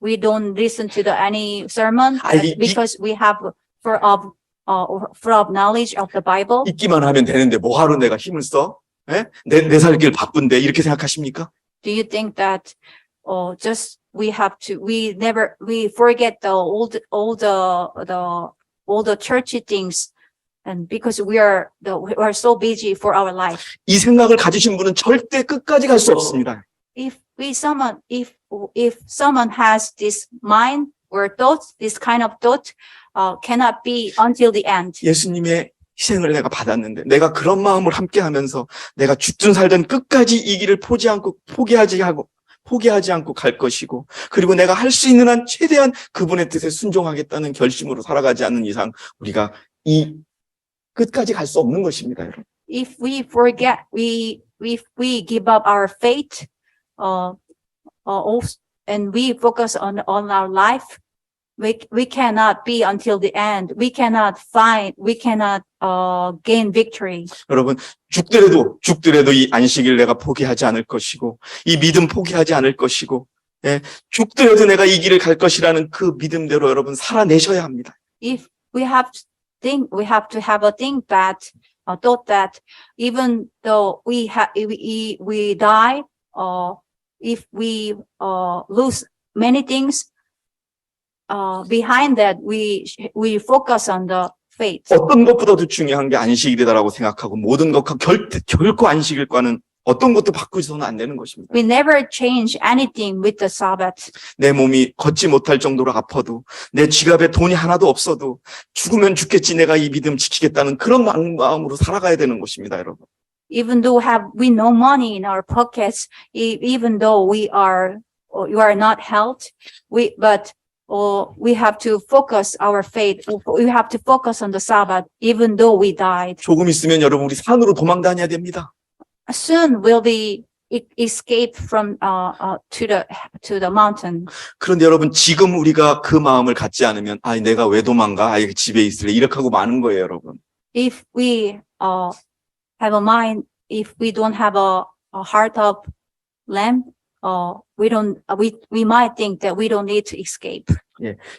we don't listen to any sermon because we have full of knowledge of the Bible? 읽기만 하면 되는데 뭐하러 내가 힘을 써? 예? 내 살길 바쁜데 이렇게 생각하십니까? Do you think that just we forget all the churchy things, and because we are so busy for our life? 이 생각을 가지신 분은 절대 끝까지 갈 수 없습니다. If someone has this mind or thoughts, this kind of thought, cannot be until the end. 예수님의 희생을 내가 받았는데 내가 그런 마음을 함께하면서 내가 죽든 살든 끝까지 이 길을 포기하지 않고 갈 것이고, 그리고 내가 할 수 있는 한 최대한 그분의 뜻에 순종하겠다는 결심으로 살아가지 않는 이상 우리가 이 끝까지 갈 수 없는 것입니다, 여러분. If we give up our faith, and we focus on our life, we cannot be until the end. We cannot gain victory. 여러분, 죽더라도 이 안식일 내가 포기하지 않을 것이고, 이 믿음 포기하지 않을 것이고, 예, 죽더라도 내가 이 길을 갈 것이라는 그 믿음대로 여러분 살아내셔야 합니다. If we have to have a thought that even though we die, if we lose many things, behind that we focus on the faith. 어떤 것보다도 중요한 게 안식일이다라고 생각하고 모든 것과 결코 안식일과는 어떤 것도 바꾸지서는 안 되는 것입니다. We never change anything with the Sabbath. 내 몸이 걷지 못할 정도로 아파도, 내 지갑에 돈이 하나도 없어도 죽으면 죽겠지 내가 이 믿음 지키겠다는 그런 마음으로 살아가야 되는 것입니다, 여러분. even though we no money in our pockets, even though we are not healthy, we have to focus our faith. We have to focus on the Sabbath, even though we died. 조금 있으면 여러분 우리 산으로 도망 다녀야 됩니다. Soon we'll be escape from to the mountain. 그런데 여러분 지금 우리가 그 마음을 갖지 않으면 아 내가 왜 도망가? 아 집에 있을래? 이렇게 하고 마는 거예요, 여러분. If we have a mind, if we don't have a heart of lamb, we might think that we don't need to escape.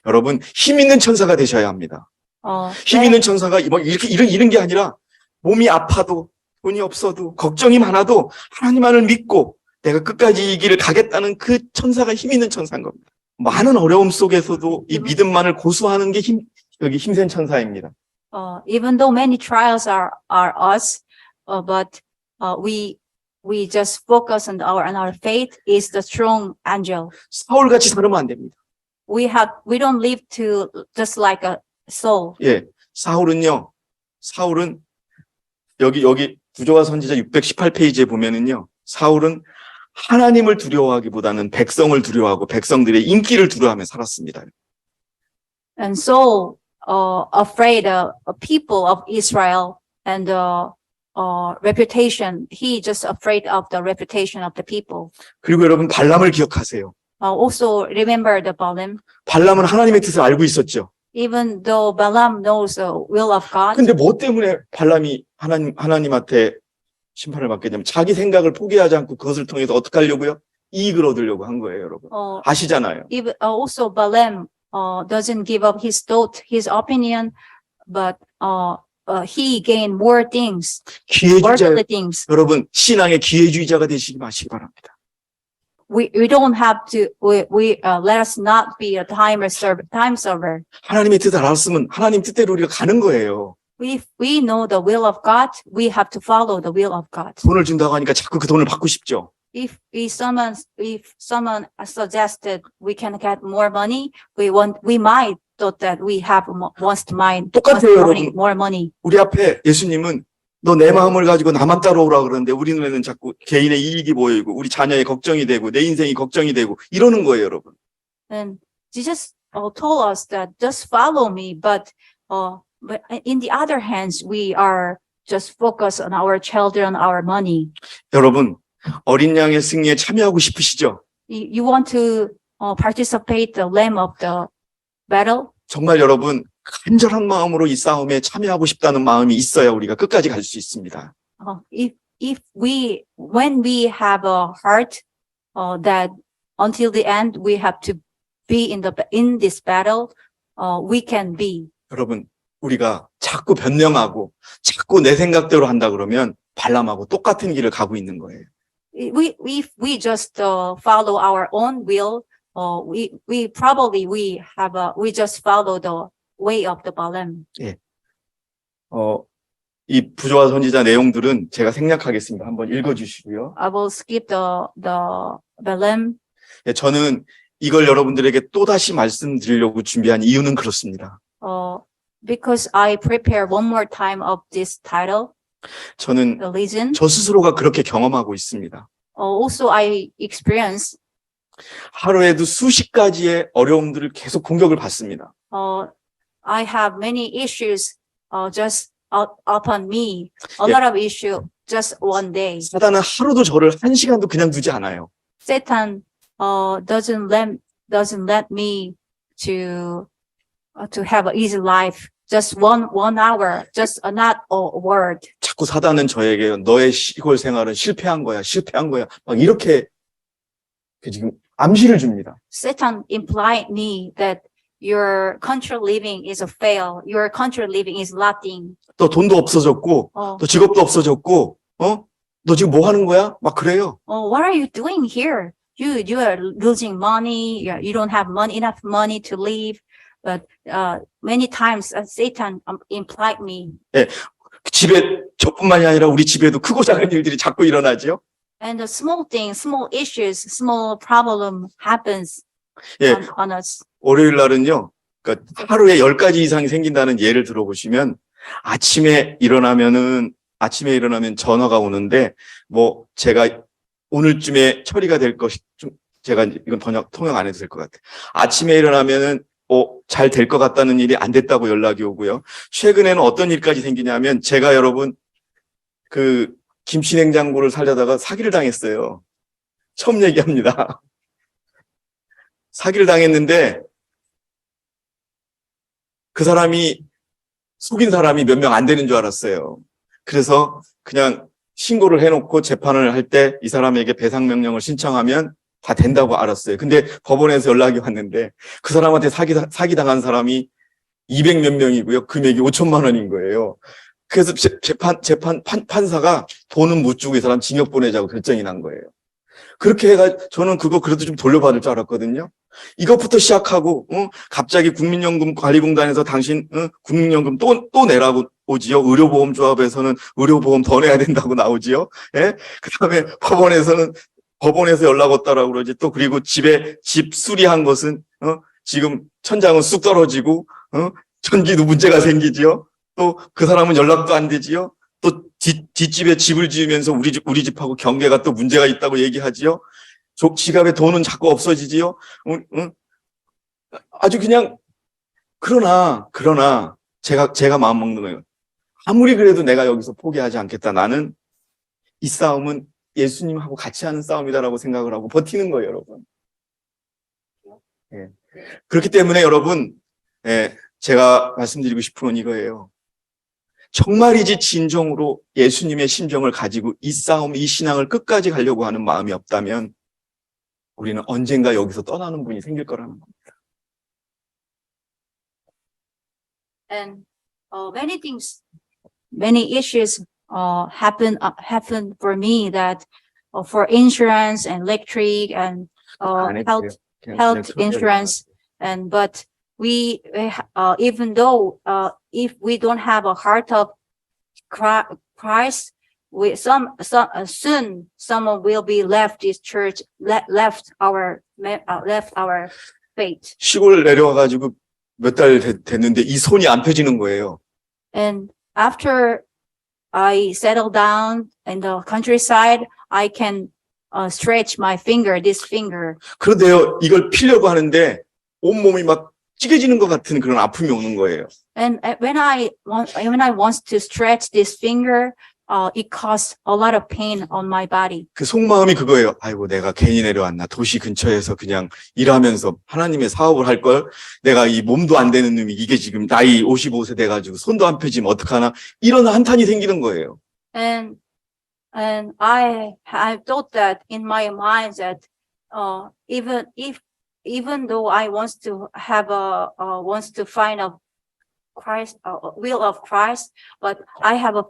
여러분 힘 있는 천사가 되셔야 합니다. 힘 있는 천사가 뭐 이렇게 이런 게 아니라 몸이 아파도 돈이 없어도 걱정이 많아도 하나님만을 믿고 내가 끝까지 이 길을 가겠다는 그 천사가 힘 있는 천사인 겁니다. 많은 어려움 속에서도 이 믿음만을 고수하는 게 여기 힘센 천사입니다. Even though many trials are us, but we just focus on our faith is the strong angel. 사울 같이 살면 안 됩니다. We don't live to just like a soul. 예, 사울은 여기 부조와 선지자 618페이지에 보면은요, 사울은 하나님을 두려워하기보다는 백성을 두려워하고 백성들의 인기를 두려워하며 살았습니다. And so afraid of people of Israel and reputation. He just afraid of the reputation of the people. 그리고 여러분 발람을 기억하세요. Also remember the Balaam. 발람은 하나님의 뜻을 알고 있었죠. Even though Balaam knows the will of God, 근데 뭐 때문에 발람이 하나님한테 심판을 받게 되면 자기 생각을 포기하지 않고 그것을 통해서 어떻게 하려고요? 이익을 얻으려고 한 거예요, 여러분. 아시잖아요. even also Balaam doesn't give up his thought, his opinion, but he gained more things, 기회주의자, worldly things. 여러분 신앙의 기회주의자가 되시기 마시기 바랍니다. We don't have to. Let us not be a time server. 하나님의 뜻을 알았으면 하나님 뜻대로 우리가 가는 거예요. If we know the will of God, we have to follow the will of God. 돈을 준다고 하니까 자꾸 그 돈을 받고 싶죠. If someone suggested we can get more money, we might thought that we 똑같아요, 여러분. more money. 우리 앞에 예수님은 너 내 마음을 가지고 나만 따라오라 그러는데 우리 눈에는 자꾸 개인의 이익이 보이고 우리 자녀의 걱정이 되고 내 인생이 걱정이 되고 이러는 거예요, 여러분. And Jesus told us that just follow me, but in the other hands, we are just focused on our children, our money. 여러분, 어린 양의 승리에 참여하고 싶으시죠? You want to participate the lamb of the battle? 정말 여러분 간절한 마음으로 이 싸움에 참여하고 싶다는 마음이 있어야 우리가 끝까지 갈 수 있습니다. When we have a heart that until the end we have to be in this battle, we can be. 여러분, 우리가 자꾸 변명하고 자꾸 내 생각대로 한다 그러면 발람하고 똑같은 길을 가고 있는 거예요. We just follow our own will. We just follow the way of the Balaam. 예. 이 부조와 선지자 내용들은 제가 생략하겠습니다. 한번 읽어주시고요. I will skip the Balaam. 예, 저는 이걸 여러분들에게 또다시 말씀드리려고 준비한 이유는 그렇습니다. Because I prepare one more time of this title, 저는 the reason. 저 스스로가 그렇게 경험하고 있습니다. Also, I experience. 하루에도 수십 가지의 어려움들을 계속 공격을 받습니다. I have many issues just upon me. A lot of issue just one day. 사단은 하루도 저를 한 시간도 그냥 두지 않아요. Satan doesn't let me to have an easy life. Just one hour, just not a word. 자꾸 사단은 저에게 너의 시골 생활은 실패한 거야, 막 이렇게 지금 암시를 줍니다. Satan implied me that your country living is a fail. Your country living is nothing. 또 돈도 없어졌고, 또 직업도 없어졌고, 너 지금 뭐 하는 거야? 막 그래요. What are you doing here? You are losing money. You don't have enough money to live. But many times Satan implied me. 예, 집에 저뿐만이 아니라 우리 집에도 크고 작은 일들이 자꾸 일어나죠. And the small things, small issues, small problem happens 예, on us. 월요일 날은요, 그러니까 하루에 10가지 이상이 생긴다는 예를 들어보시면 아침에 일어나면은 아침에 일어나면 전화가 오는데 뭐 제가 오늘쯤에 처리가 될 것이 좀 제가 이건 통역 안 해도 될 것 같아요. 아침에 일어나면은 잘 될 것 같다는 일이 안 됐다고 연락이 오고요. 최근에는 어떤 일까지 생기냐면 제가 여러분 그 김치 냉장고를 살려다가 사기를 당했어요. 처음 얘기합니다. 사기를 당했는데 그 사람이 속인 사람이 몇 명 안 되는 줄 알았어요. 그래서 그냥 신고를 해놓고 재판을 할 때 이 사람에게 배상 명령을 신청하면 다 된다고 알았어요. 근데 법원에서 연락이 왔는데 그 사람한테 사기 당한 사람이 200 몇 명이고요. 금액이 5천만 원인 거예요. 그래서 판사가 돈은 못 주고 이 사람 징역 보내자고 결정이 난 거예요. 그렇게 해가 저는 그거 그래도 좀 돌려받을 줄 알았거든요. 이것부터 시작하고 갑자기 국민연금관리공단에서 당신 국민연금 또 내라고 오지요. 의료보험조합에서는 의료보험 더 내야 된다고 나오지요. 예? 그다음에 법원에서 연락 왔다라고 그러지. 또 그리고 집 수리한 것은 지금 천장은 쑥 떨어지고 전기도 문제가 생기지요. 또 그 사람은 연락도 안 되지요. 또 뒷집에 집을 지으면서 우리 집하고 경계가 또 문제가 있다고 얘기하지요. 지갑에 돈은 자꾸 없어지지요. 아주 그냥 그러나 제가 마음 먹는 거예요. 아무리 그래도 내가 여기서 포기하지 않겠다. 나는 이 싸움은 예수님하고 같이 하는 싸움이다라고 생각을 하고 버티는 거예요, 여러분. 예. 그렇기 때문에 여러분, 예, 제가 말씀드리고 싶은 건 이거예요. 정말이지 진정으로 예수님의 심정을 가지고 이 싸움, 이 신앙을 끝까지 가려고 하는 마음이 없다면 우리는 언젠가 여기서 떠나는 분이 생길 거라는 겁니다. And many issues happen for me that for insurance and electric and health insurance but we even though if we don't have a heart of Christ, soon someone will be left this church, left our faith. 시골 내려와가지고 몇 달 됐는데 이 손이 안 펴지는 거예요. And after I settle down in the countryside, I can stretch my finger, this finger. 그런데요, 이걸 피려고 하는데 온몸이 막 찌개지는 것 같은 그런 아픔이 오는 거예요. And when I want to stretch this finger, it causes a lot of pain on my body. 그 속마음이 그거예요. 아이고, 내가 괜히 내려왔나. 도시 근처에서 그냥 일하면서 하나님의 사업을 할 걸. 내가 이 몸도 안 되는 놈이 이게 지금 나이 55세 돼가지고 손도 안 펴지면 어떡하나. 이런 한탄이 생기는 거예요. And I thought that in my mind that even though I wants to find a Christ, will of Christ, but I have a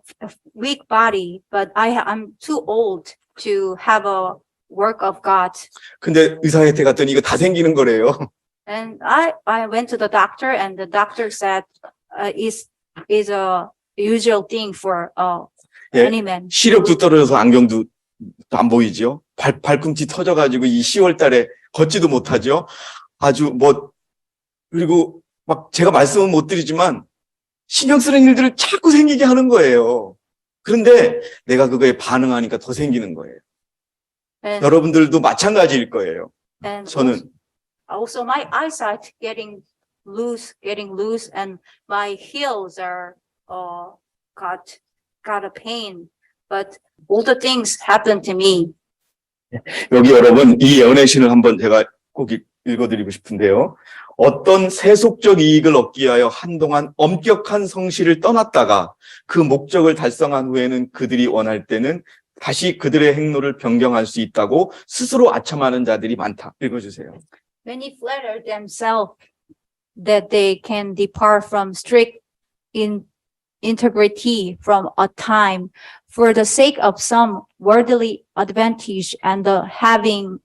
weak body, but I'm too old to have a work of God. 근데 의사한테 갔더니 이거 다 생기는 거래요. And I went to the doctor, and the doctor said is a usual thing for 예, any man. 시력도 떨어져서 안경도 안 보이죠. 발꿈치 터져가지고 이 10월 달에 걷지도 못하죠. 아주 그리고 막 제가 말씀은 못 드리지만 신경 쓰는 일들을 자꾸 생기게 하는 거예요. 그런데 내가 그거에 반응하니까 더 생기는 거예요. And, 여러분들도 마찬가지일 거예요. and 저는 also my eyesight getting loose, and my heels are got a pain. But all the things happened to me. 여기 여러분 이 연애신을 한번 제가 꼭 읽어드리고 싶은데요. 어떤 세속적 이익을 얻기 위하여 한동안 엄격한 성실을 떠났다가 그 목적을 달성한 후에는 그들이 원할 때는 다시 그들의 행로를 변경할 수 있다고 스스로 아첨하는 자들이 많다. 읽어주세요. Many flatter themselves that they can depart from strict integrity from a time for the sake of some worldly advantage and having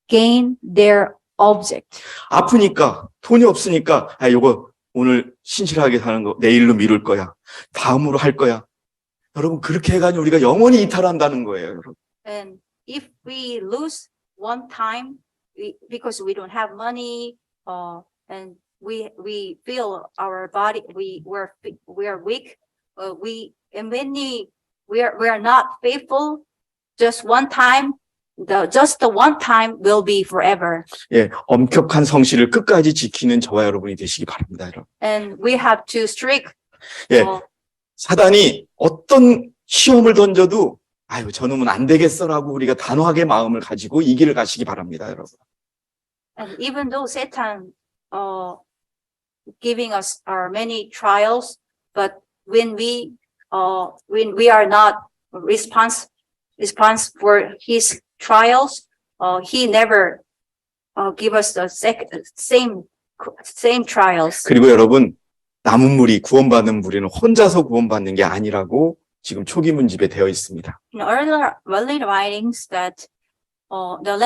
gained their object. 아프니까 돈이 없으니까 요거 오늘 신실하게 사는 거 내일로 미룰 거야. 다음으로 할 거야. 여러분 그렇게 해가지고 우리가 영원히 이탈한다는 거예요. 여러분. And if we lose one time because we don't have money and we feel our body we are weak, when we are not faithful just one time, just the one time will be forever. 예, 엄격한 성실을 끝까지 지키는 저와 여러분이 되시기 바랍니다, 여러분. And we have to strict. 예, 사단이 어떤 시험을 던져도 아유, 저놈은 안 되겠어라고 우리가 단호하게 마음을 가지고 이 길을 가시기 바랍니다, 여러분. And even though Satan giving us many trials, but when we are not response for his trials, he never give us the same trials. 그리고 여러분, 남은 무리, 구원받는 무리는 혼자서 구원받는 게 아니라고 지금 초기 문집에 되어 있습니다. In early writings that the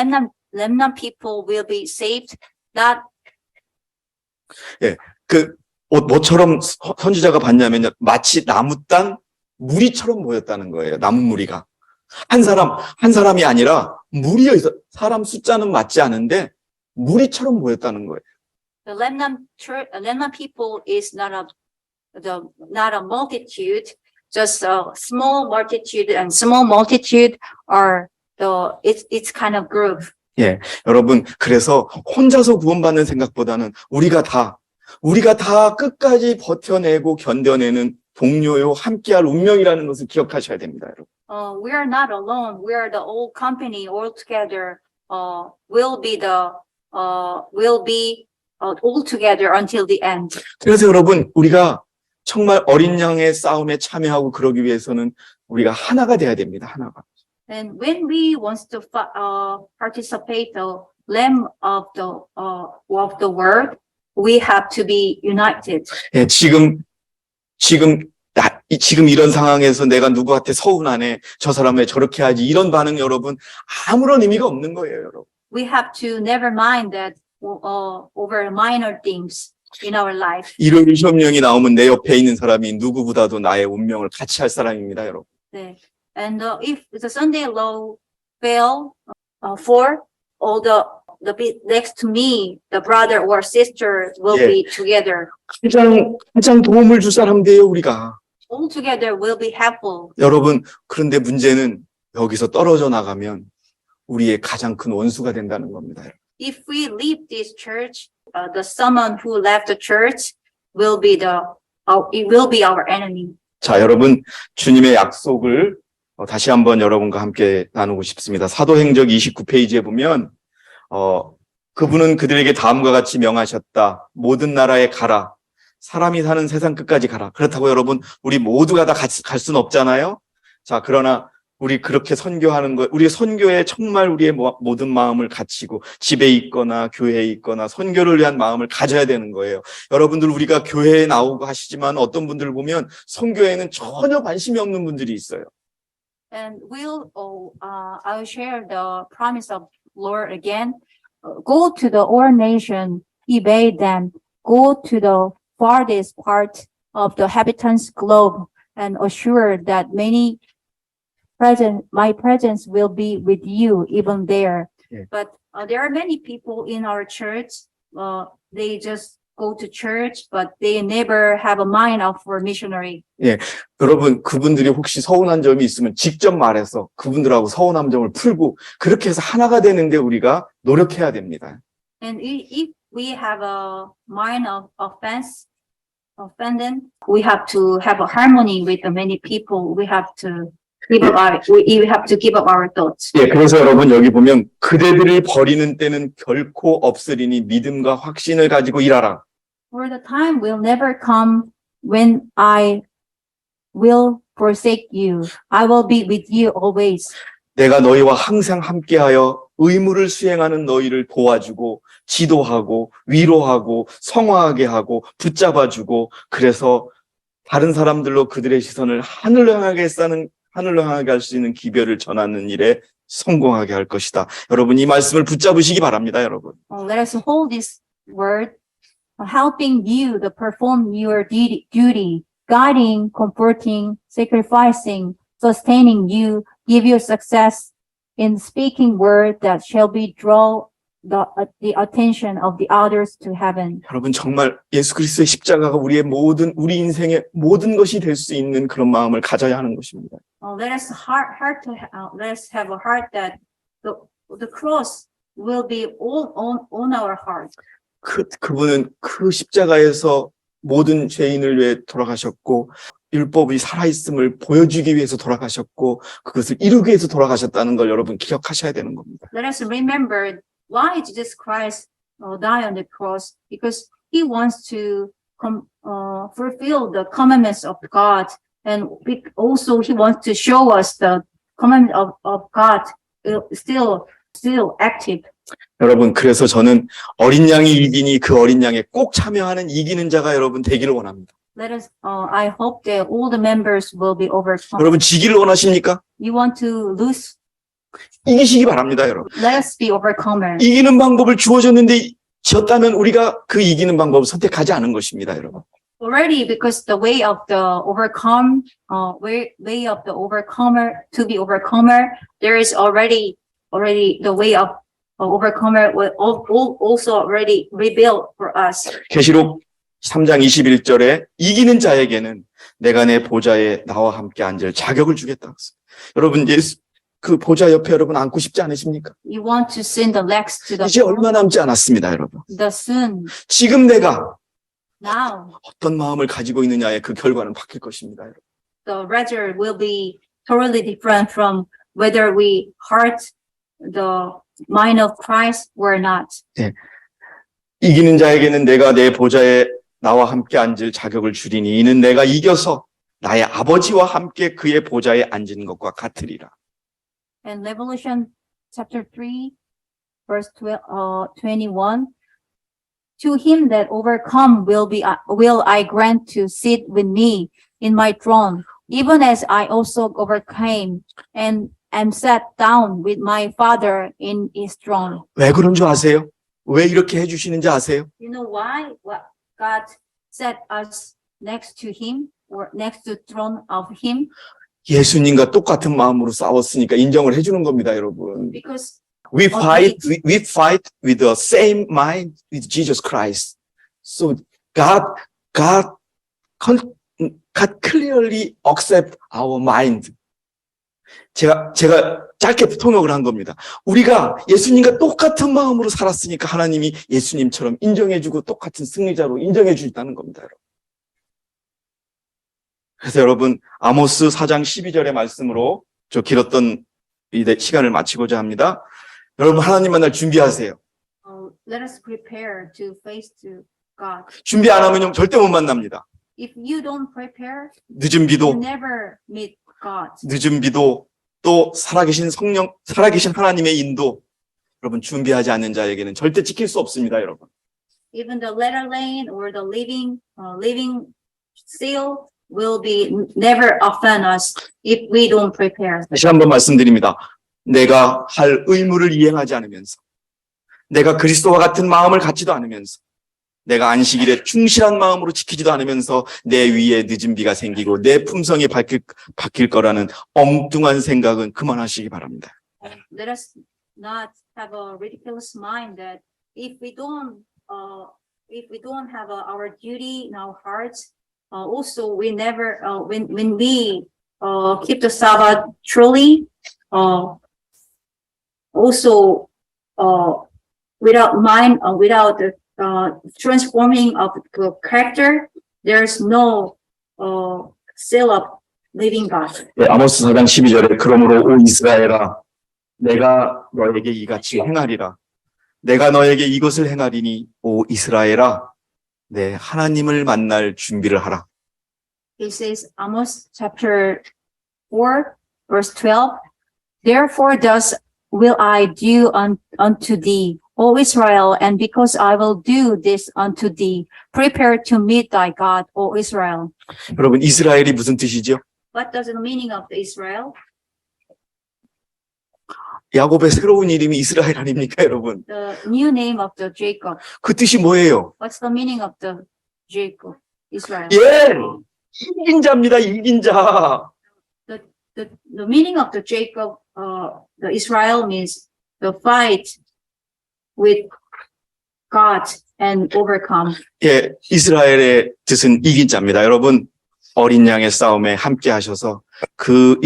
remnant people will be saved, not. 예, 뭐처럼 선지자가 봤냐면요, 마치 나무 딴 무리처럼 보였다는 거예요. 남은 무리가 한 사람이 아니라 무리여서 사람 숫자는 맞지 않은데 무리처럼 보였다는 거예요. The remnant people is not a multitude, just a small multitude, and small multitude are it's kind of group. 예, 여러분, 그래서 혼자서 구원받는 생각보다는 우리가 다 끝까지 버텨내고 견뎌내는 동료요, 함께할 운명이라는 것을 기억하셔야 됩니다, 여러분. We are not alone. We are the whole company all together. Will be all together until the end. 그래서 여러분, 우리가 정말 어린 양의 싸움에 참여하고 그러기 위해서는 우리가 하나가 돼야 됩니다, 하나가. And when we want to participate the Lamb of the world, we have to be united. 예, 지금 이런 상황에서 내가 누구한테 서운하네, 저 사람 왜 저렇게 하지, 이런 반응 여러분 아무런 의미가 없는 거예요, 여러분. We have to never mind that over minor things in our life. 일요일 시험령이 나오면 내 옆에 있는 사람이 누구보다도 나의 운명을 같이 할 사람입니다, 여러분. 네. And if the Sunday law fail for all the next to me, the brother or sister will 예. be together. 가장 도움을 줄 사람들이에요, 우리가. All together will be helpful. 여러분, 그런데 문제는 여기서 떨어져 나가면 우리의 가장 큰 원수가 된다는 겁니다. If we leave this church, the someone who left the church will be it will be our enemy. 자, 여러분, 주님의 약속을 다시 한번 여러분과 함께 나누고 싶습니다. 사도행적 29페이지에 보면 그분은 그들에게 다음과 같이 명하셨다. 모든 나라에 가라. 사람이 사는 세상 끝까지 가라. 그렇다고 여러분, 우리 모두가 다 갈 수는 없잖아요. 자, 그러나 우리 그렇게 선교하는 것, 우리 선교에 정말 우리의 모든 마음을 갖추고 집에 있거나 교회에 있거나 선교를 위한 마음을 가져야 되는 거예요. 여러분들, 우리가 교회에 나오고 하시지만 어떤 분들을 보면 선교에는 전혀 관심이 없는 분들이 있어요. And I'll share the promise of Lord again. Go to the all nation, evade them, go to the farthest part of the habitants' globe, and assure that my presence will be with you even there. Yeah. But there are many people in our church. They just go to church, but they never have a mind for missionary. 예, 여러분, 그분들이 혹시 서운한 점이 있으면 직접 말해서 그분들하고 서운한 점을 풀고 그렇게 해서 하나가 되는데 우리가 노력해야 됩니다. And if we have a mind of offended, we have to have a harmony with the many people. We have to give up our thoughts. 예, 그래서 여러분 여기 보면 그대들을 버리는 때는 결코 없으리니 믿음과 확신을 가지고 일하라. For the time will never come when I will forsake you. I will be with you always. 내가 너희와 항상 함께하여 의무를 수행하는 너희를 도와주고 지도하고 위로하고 성화하게 하고 붙잡아주고 그래서 다른 사람들로 그들의 시선을 하늘로 향하게 할 수 있는 기별을 전하는 일에 성공하게 할 것이다. 여러분, 이 말씀을 붙잡으시기 바랍니다, 여러분. Let us hold this word, helping you to perform your duty, guiding, comforting, sacrificing, sustaining you, give you success in speaking word that shall be draw the attention of the others to heaven. 여러분 정말 예수 그리스도의 십자가가 우리 인생의 모든 것이 될 수 있는 그런 마음을 가져야 하는 것입니다. Let us let us have a heart that the cross will be all on our heart. 그분은 그 십자가에서 모든 죄인을 위해 돌아가셨고 율법이 살아있음을 보여주기 위해서 돌아가셨고 그것을 이루기 위해서 돌아가셨다는 걸 여러분 기억하셔야 되는 겁니다. Let us remember why Jesus Christ died on the cross, because he wants to fulfill the commandments of God, and also he wants to show us the commandment of God still active. 여러분 그래서 저는 어린 양이 이기니 그 어린 양에 꼭 참여하는 이기는 자가 여러분 되기를 원합니다. Let us. I hope that all the members will be overcome. 여러분 지기를 원하십니까? You want to lose? 이기시기 바랍니다, 여러분. Let us be overcomer. 이기는 방법을 주어졌는데 졌다면 우리가 그 이기는 방법을 선택하지 않은 것입니다, 여러분. Already, because the way of the way of the overcomer to be overcomer, there is already the way of overcomer will also already revealed for us. 계시록 3장 21절에 이기는 자에게는 내가 내 보좌에 나와 함께 앉을 자격을 주겠다. 여러분 예수 그 보좌 옆에 여러분 앉고 싶지 않으십니까? You want to send the legs to the 이제 얼마 남지 않았습니다, 여러분. the soon 지금 내가 now. 어떤 마음을 가지고 있느냐에 그 결과는 바뀔 것입니다, 여러분. The result will be totally different from whether we heart the mind of Christ or not. 이기는 자에게는 내가 내 보좌에 나와 함께 앉을 자격을 주리니 이는 내가 이겨서 나의 아버지와 함께 그의 보좌에 앉은 것과 같으리라. And Revelation chapter 3, verse 21, to him that overcome will I grant to sit with me in my throne, even as I also overcame and am sat down with my Father in his throne. 왜 그런 줄 아세요? 왜 이렇게 해주시는지 아세요? You know why? What God set us next to him or next to the throne of him? 예수님과 똑같은 마음으로 싸웠으니까 인정을 해주는 겁니다, 여러분. Because We fight with the same mind with Jesus Christ. So God clearly accept our mind. 제가 짧게 통역을 한 겁니다. 우리가 예수님과 똑같은 마음으로 살았으니까 하나님이 예수님처럼 인정해주고 똑같은 승리자로 인정해주겠다는 겁니다, 여러분. 그래서 여러분 아모스 4장 12절의 말씀으로 저 길었던 이 시간을 마치고자 합니다. 여러분 하나님 만날 준비하세요. let us prepare to face to God. 준비 안 하면 절대 못 만납니다. If you don't prepare, 늦은 you 비도 never meet God. 늦은 비도 또 살아계신 성령, 살아계신 하나님의 인도 여러분 준비하지 않는 자에게는 절대 지킬 수 없습니다, 여러분. Even the letter lane or the living seal will be never offend us if we don't prepare. 다시 한번 말씀드립니다. 내가 할 의무를 이행하지 않으면서 내가 그리스도와 같은 마음을 갖지도 않으면서 내가 안식일에 충실한 마음으로 지키지도 않으면서 내 위에 늦은 비가 생기고 내 품성이 바뀔 거라는 엉뚱한 생각은 그만하시기 바랍니다. Let us not have a ridiculous mind that if we don't have our duty in our hearts, also we never when we keep the Sabbath truly, also without mind, without the transforming of the character, there's no seal of living God. 네, 아모스 4장 12절에 그러므로 오 이스라엘아 내가 너에게 이같이 행하리라. 내가 너에게 이것을 행하리니 오 이스라엘아 내 하나님을 만날 준비를 하라. It says Amos chapter 4 verse 12. Therefore thus will I do unto thee, O Israel, and because I will do this unto thee, prepare to meet thy God, O Israel. 여러분 이스라엘이 무슨 뜻이죠? What does the meaning of the Israel? 야곱의 새로운 이름이 이스라엘 아닙니까, 여러분? The new name of the Jacob. 그 뜻이 뭐예요? What's the meaning of the Jacob? Israel. 예, 이긴 자입니다, 이긴 자. The meaning of the Jacob, the Israel means the fight with God and overcome. 예, 이스라엘의 뜻은 이긴 자입니다. 여러분, 어린 양의 싸움에 함께 하셔서 그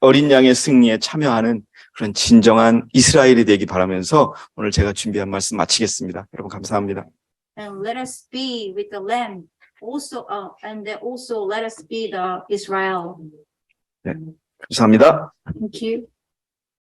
어린 양의 승리에 참여하는 그런 진정한 이스라엘이 되기 바라면서 오늘 제가 준비한 말씀 마치겠습니다. 여러분 감사합니다. And let us be with the Lamb also, and then also let us be the Israel. 감사합니다. Thank you.